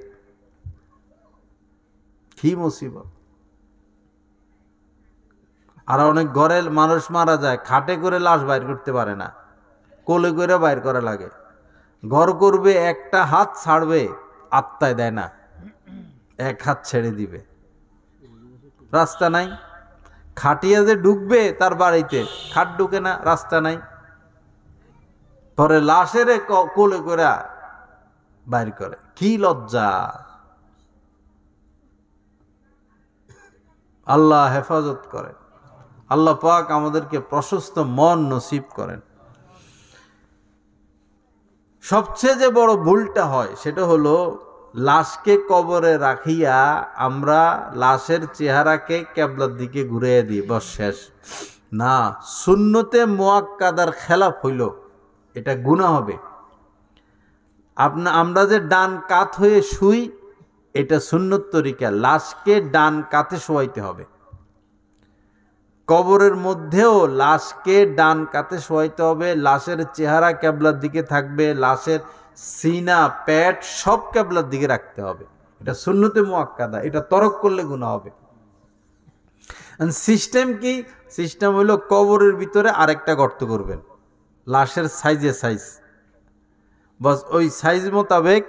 কি মুসিবত! আর অনেক ঘরে মানুষ মারা যায়, খাটে করে লাশ বাইর করতে পারে না, কোলে করে বাইর করা লাগে। ঘর করবে, একটা হাত ছাড়বে, আত্মায় দেয় না, এক হাত ছেড়ে দিবে। রাস্তা নাই, খাটিয়া যে ঢুকবে তার বাড়িতে, খাট ঢুকে না, রাস্তা নাই। পরে লাশের কোলে করে বাইর করে। কি লজ্জা! আল্লাহ হেফাজত করেন। আল্লাহ পাক আমাদেরকে প্রশস্ত মন নসিব করেন। সবচেয়ে যে বড় ভুলটা হয় সেটা হলো লাশকে কবরে রাখিয়া আমরা লাশের চেহারাকে কিবলার দিকে ঘুরিয়ে দিই, বস শেষ। না, সুন্নতে মুআক্কাদার খেলাফ হইল, এটা গুনাহ হবে। আমরা যে ডান কাত হয়ে শুই, এটা সুন্নত তরিকা। লাশকে ডান কাতে শোয়াইতে হবে। কবরের মধ্যেও লাশকে ডান কাতে শোয়াইতে হবে। লাশের চেহারা কিবলার দিকে থাকবে, লাশের সিনা, পেট সব কিবলার দিকে রাখতে হবে। এটা সুন্নতে মুআক্কাদা, এটা তরক করলে গুনাহ হবে। সিস্টেম কি? সিস্টেম হলো কবরের ভিতরে আরেকটা গর্ত করবেন, লাশের সাইজে সাইজ, বস ওই সাইজ মোতাবেক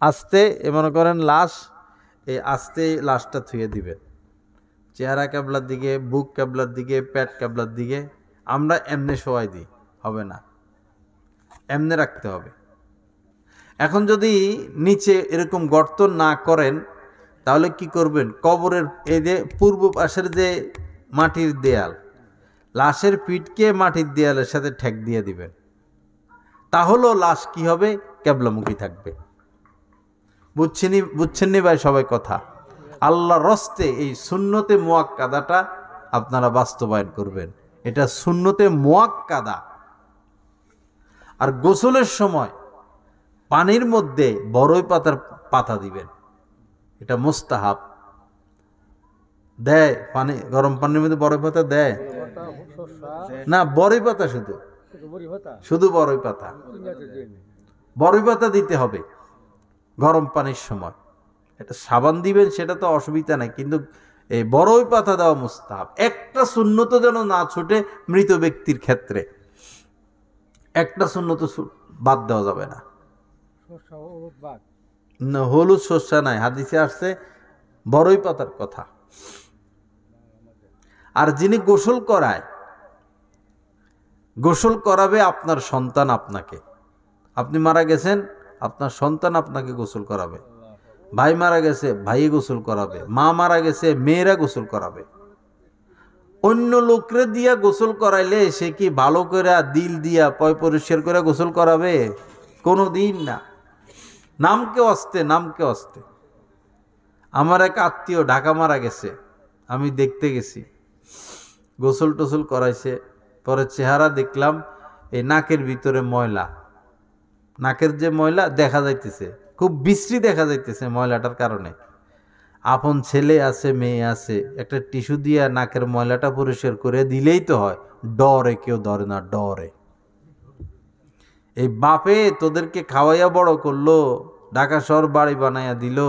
আস্তে মনে করেন লাশ, এই আস্তে লাশটা থুয়ে দিবেন। চেহারা কিবলার দিকে, বুক কিবলার দিকে, পেট কিবলার দিকে। আমরা এমনি শোয়াই দিই, হবে না, এমনি রাখতে হবে। এখন যদি নিচে এরকম গর্ত না করেন তাহলে কি করবেন? কবরের এই যে পূর্ব পাশের যে মাটির দেয়াল, লাশের পিঠকে মাটির দেয়ালের সাথে ঠেক দিয়ে দিবেন। তাহলেও লাশ কি হবে? কিবলামুখী থাকবে। বুঝছেননি ভাই সবাই কথা? আল্লাহর রস্তে এই সুন্নতে মুআক্কাদাটা আপনারা বাস্তবায়ন করবেন। এটা সুন্নতে মুআক্কাদা। আর গোসলের সময় পানির মধ্যে বড়ই পাতার পাতা দিবেন, এটা মুস্তাহাব। দেয় পানি, গরম পানির মধ্যে বড়ই পাতা দেয় না? বড়ই পাতা, শুধু বড়ই পাতা, বড়ই পাতা দিতে হবে গরম পানির সময়। এটা সাবান দিবেন সেটা তো অসুবিধা নাই, কিন্তু এই বড়ই পাতা দেওয়া মুস্তাহাব। একটা সুন্নত যেন না ছুটে মৃত ব্যক্তির ক্ষেত্রে, একটা সুন্নত বাদ দেওয়া যাবে না। হলুদ শস্য নাই, হাদিসে আসছে বড়ই পাতার কথা। আর যিনি গোসল করায়, গোসল করাবে আপনার সন্তান আপনাকে। আপনি মারা গেছেন, আপনার সন্তান আপনাকে গোসল করাবে। ভাই মারা গেছে, ভাই গোসল করাবে। মা মারা গেছে, মেয়েরা গোসল করাবে। অন্য লোকরে দিয়া গোসল করাইলে সে কি ভালো করে দিল দিয়া পয় পরিষ্কার করে গোসল করাবে? কোনো দিন না। নামকে অস্তে। আমার এক আত্মীয় ঢাকা মারা গেছে, আমি দেখতে গেছি, গোসল টোসল করাইছে। পরে চেহারা দেখলাম এই নাকের ভিতরে ময়লা, নাকের যে ময়লা দেখা যাইতেছে, খুব বিশ্রী দেখা যাইতেছে ময়লাটার কারণে। আপন ছেলে আছে, মেয়ে আছে, একটা টিস্যু দিয়ে নাকের ময়লাটা পরিষ্কার করে দিলেই তো হয়। ডরে কেউ ধরে না, ডরে। এই বাপে তোদেরকে খাওয়াইয়া বড় করলো, ঢাকা শহর বাড়ি বানাইয়া দিল,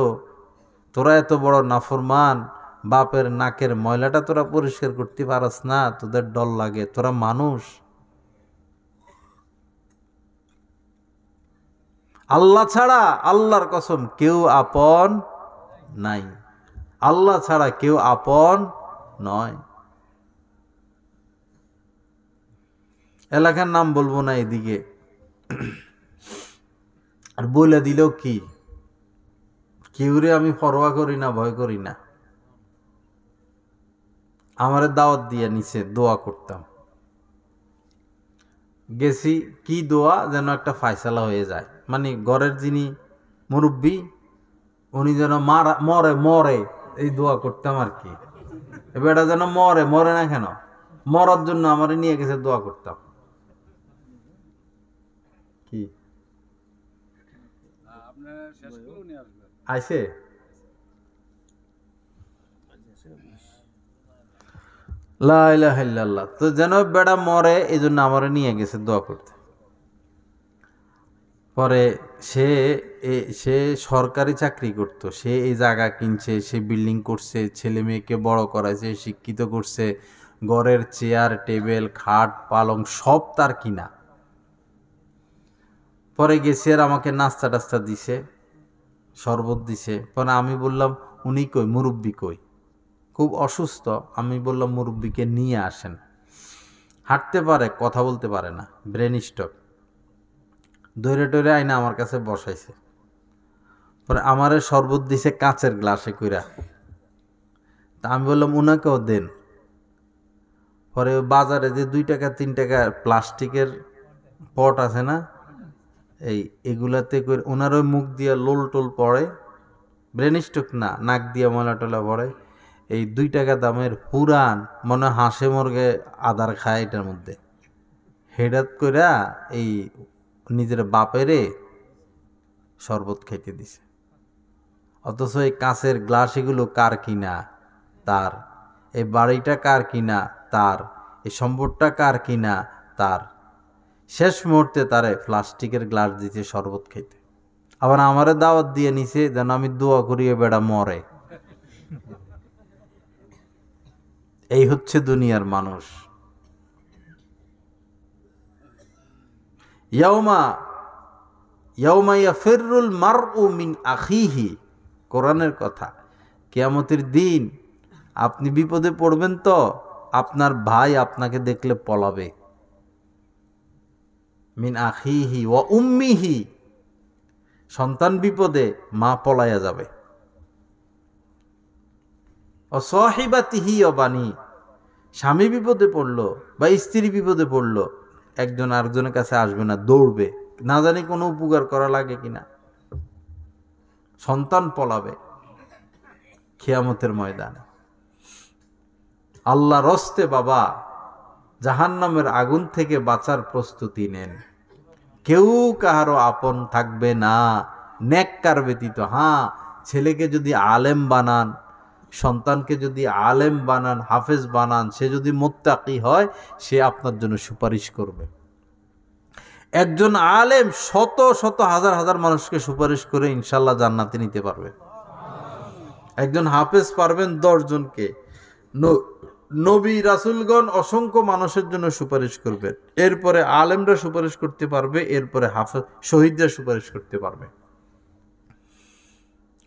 তোরা এত বড় নাফরমান, বাপের নাকের ময়লাটা তোরা পরিষ্কার করতে পারস না, তোদের ডর লাগে? তোরা মানুষ? আল্লাহ ছাড়া, আল্লাহর কসম, কেউ আপন নাই। আল্লাহ ছাড়া কেউ আপন নয়। এলাকার নাম বলবো না এদিকে, আর বলে দিলেও কি, কেউরে আমি পরোয়া করি না, ভয় করি না। আমারে দাওয়াত দিয়ে নিচে দোয়া করতাম, গেছি, কি দোয়া যেন একটা ফায়সালা হয়ে যায়, মানে ঘরের যিনি মুরব্বী উনি যেন মরে মরে, এই দোয়া করতাম আর কি। এবার এটা যেন মরে, মরে না কেন, মরার জন্য আমারে নিয়ে গেছে, দোয়া করতাম। কি আইছে? লা ইলাহা ইল্লাল্লাহ। তো যেন বেড়া মরে, এই জন্য আমারে নিয়ে গেছে দোয়া করতে। পরে সে সে সরকারি চাকরি করত, সে এই জায়গা কিনছে, সে বিল্ডিং করছে, ছেলে মেয়েকে বড় করাইছে, শিক্ষিত করছে, ঘরের চেয়ার টেবিল খাট পালং সব তার কিনা। পরে গেছে, আর আমাকে নাস্তা টাস্তা দিছে, শরবত দিছে। পরে আমি বললাম, উনি কই, মুরব্বী কই? খুব অসুস্থ। আমি বললাম, মুরব্বীকে নিয়ে আসেন। হাঁটতে পারে, কথা বলতে পারে না, ব্রেন স্ট্রোক। দৌড়ে টরে আইনা আমার কাছে বসাইছে। পরে আমারে শরবত দিছে কাঁচের গ্লাসে কইরা। তা আমি বললাম, উনাকেও দেন। পরে বাজারে যে 2 টাকা 3 টাকা প্লাস্টিকের পট আছে না, এগুলাতে করে ওনার ওই মুখ দিয়ে লোল টোল পড়ে, ব্রেন স্ট্রোক না, নাক দিয়ে ময়লা টলা পড়ে। এই 2 টাকা দামের পুরান, মনে হয় হাঁসে মুরগে আদার খায় এটার মধ্যে, হেডাত কইরা এই নিজের বাপেরে শরবত খাইতে দিছে। অথচ এই কাঁচের গ্লাস এগুলো কার কিনা? তার। এই বাড়িটা কার কিনা? তার। এই সম্পদটা কার কিনা? তার। শেষ মুহূর্তে তারে প্লাস্টিকের গ্লাস দিতে শরবত খাইতে। আবার আমারে দাওয়াত দিয়ে নিছে যেন আমি দোয়া করি এ বেড়া মরে। এই হচ্ছে দুনিয়ার মানুষ। ইয়াউমা ইয়াউমা ইয়াফিরুল মারউ মিন আখিহি, কোরআনের কথা। কিয়ামতের দিন আপনি বিপদে পড়বেন তো আপনার ভাই আপনাকে দেখলে পলাবে। মিন আখিহি ওয়া উম্মিহি, সন্তান বিপদে মা পলাইয়া যাবে। ও সাহিবাতিহি ও বানি, স্বামী বিপদে পড়লো বা স্ত্রী বিপদে পড়লো, একজন আরেকজনের কাছে আসবে না, দৌড়বে, না জানি কোনো উপকার করা লাগে কিনা। সন্তান পলাবে কিয়ামতের ময়দানে। আল্লাহর রস্তে বাবা, জাহান্নামের আগুন থেকে বাঁচার প্রস্তুতি নেন। কেউ কাহারও আপন থাকবে না নেককার ব্যতীত। হ্যাঁ, ছেলেকে যদি আলেম বানান, সন্তানকে যদি আলেম বানান, হাফেজ বানান, সে যদি মুত্তাকি হয়, সে আপনার জন্য সুপারিশ করবে। একজন আলেম শত শত হাজার হাজার মানুষকে সুপারিশ করে ইনশাল্লাহ জান্নাতে নিতে পারবে। একজন হাফেজ পারবেন 10 জনকে। নবী রাসূলগণ অসংখ্য মানুষের জন্য সুপারিশ করবেন। এরপরে আলেমরা সুপারিশ করতে পারবে, এরপরে হাফেজ শহীদরা সুপারিশ করতে পারবে।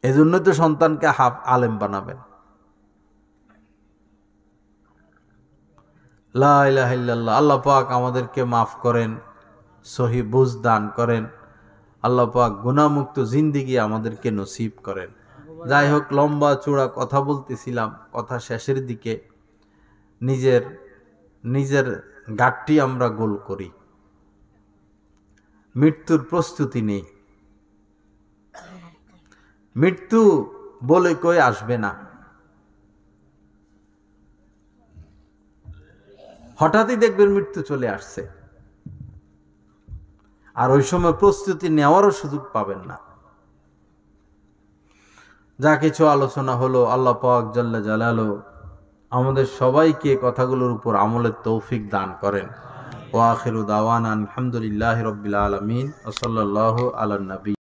এজন্য তো সন্তানকে আলেম বানাবেন। লা ইলাহা ইল্লাল্লাহ। আল্লাহ পাক আমাদেরকে মাফ করেন, সহি বুঝ দান করেন। আল্লাহ পাক গুনাহমুক্ত জিন্দেগি আমাদেরকে নসিব করেন। যাই হোক, লম্বা চূড়া কথা বলতেছিলাম, কথা শেষের দিকে। নিজের গাঠটি আমরা গোল করি, মৃত্যুর প্রস্তুতি নেই। মৃত্যু বলে কই আসবে না, হঠাৎই দেখবেন মৃত্যু চলে আসছে। আর ওই সময় প্রস্তুতি নেওয়ারও সুযোগ পাবেন না। যা কিছু আলোচনা হলো, আল্লাহ পাক জাল্লা জালালু আমাদের সবাইকে কথাগুলোর উপর আমলের তৌফিক দান করেন। ওয়া আখিরু দাওয়ানা আলহামদুলিল্লাহি রাব্বিল আলামিন ওয়া সাল্লাল্লাহু আলা নবী।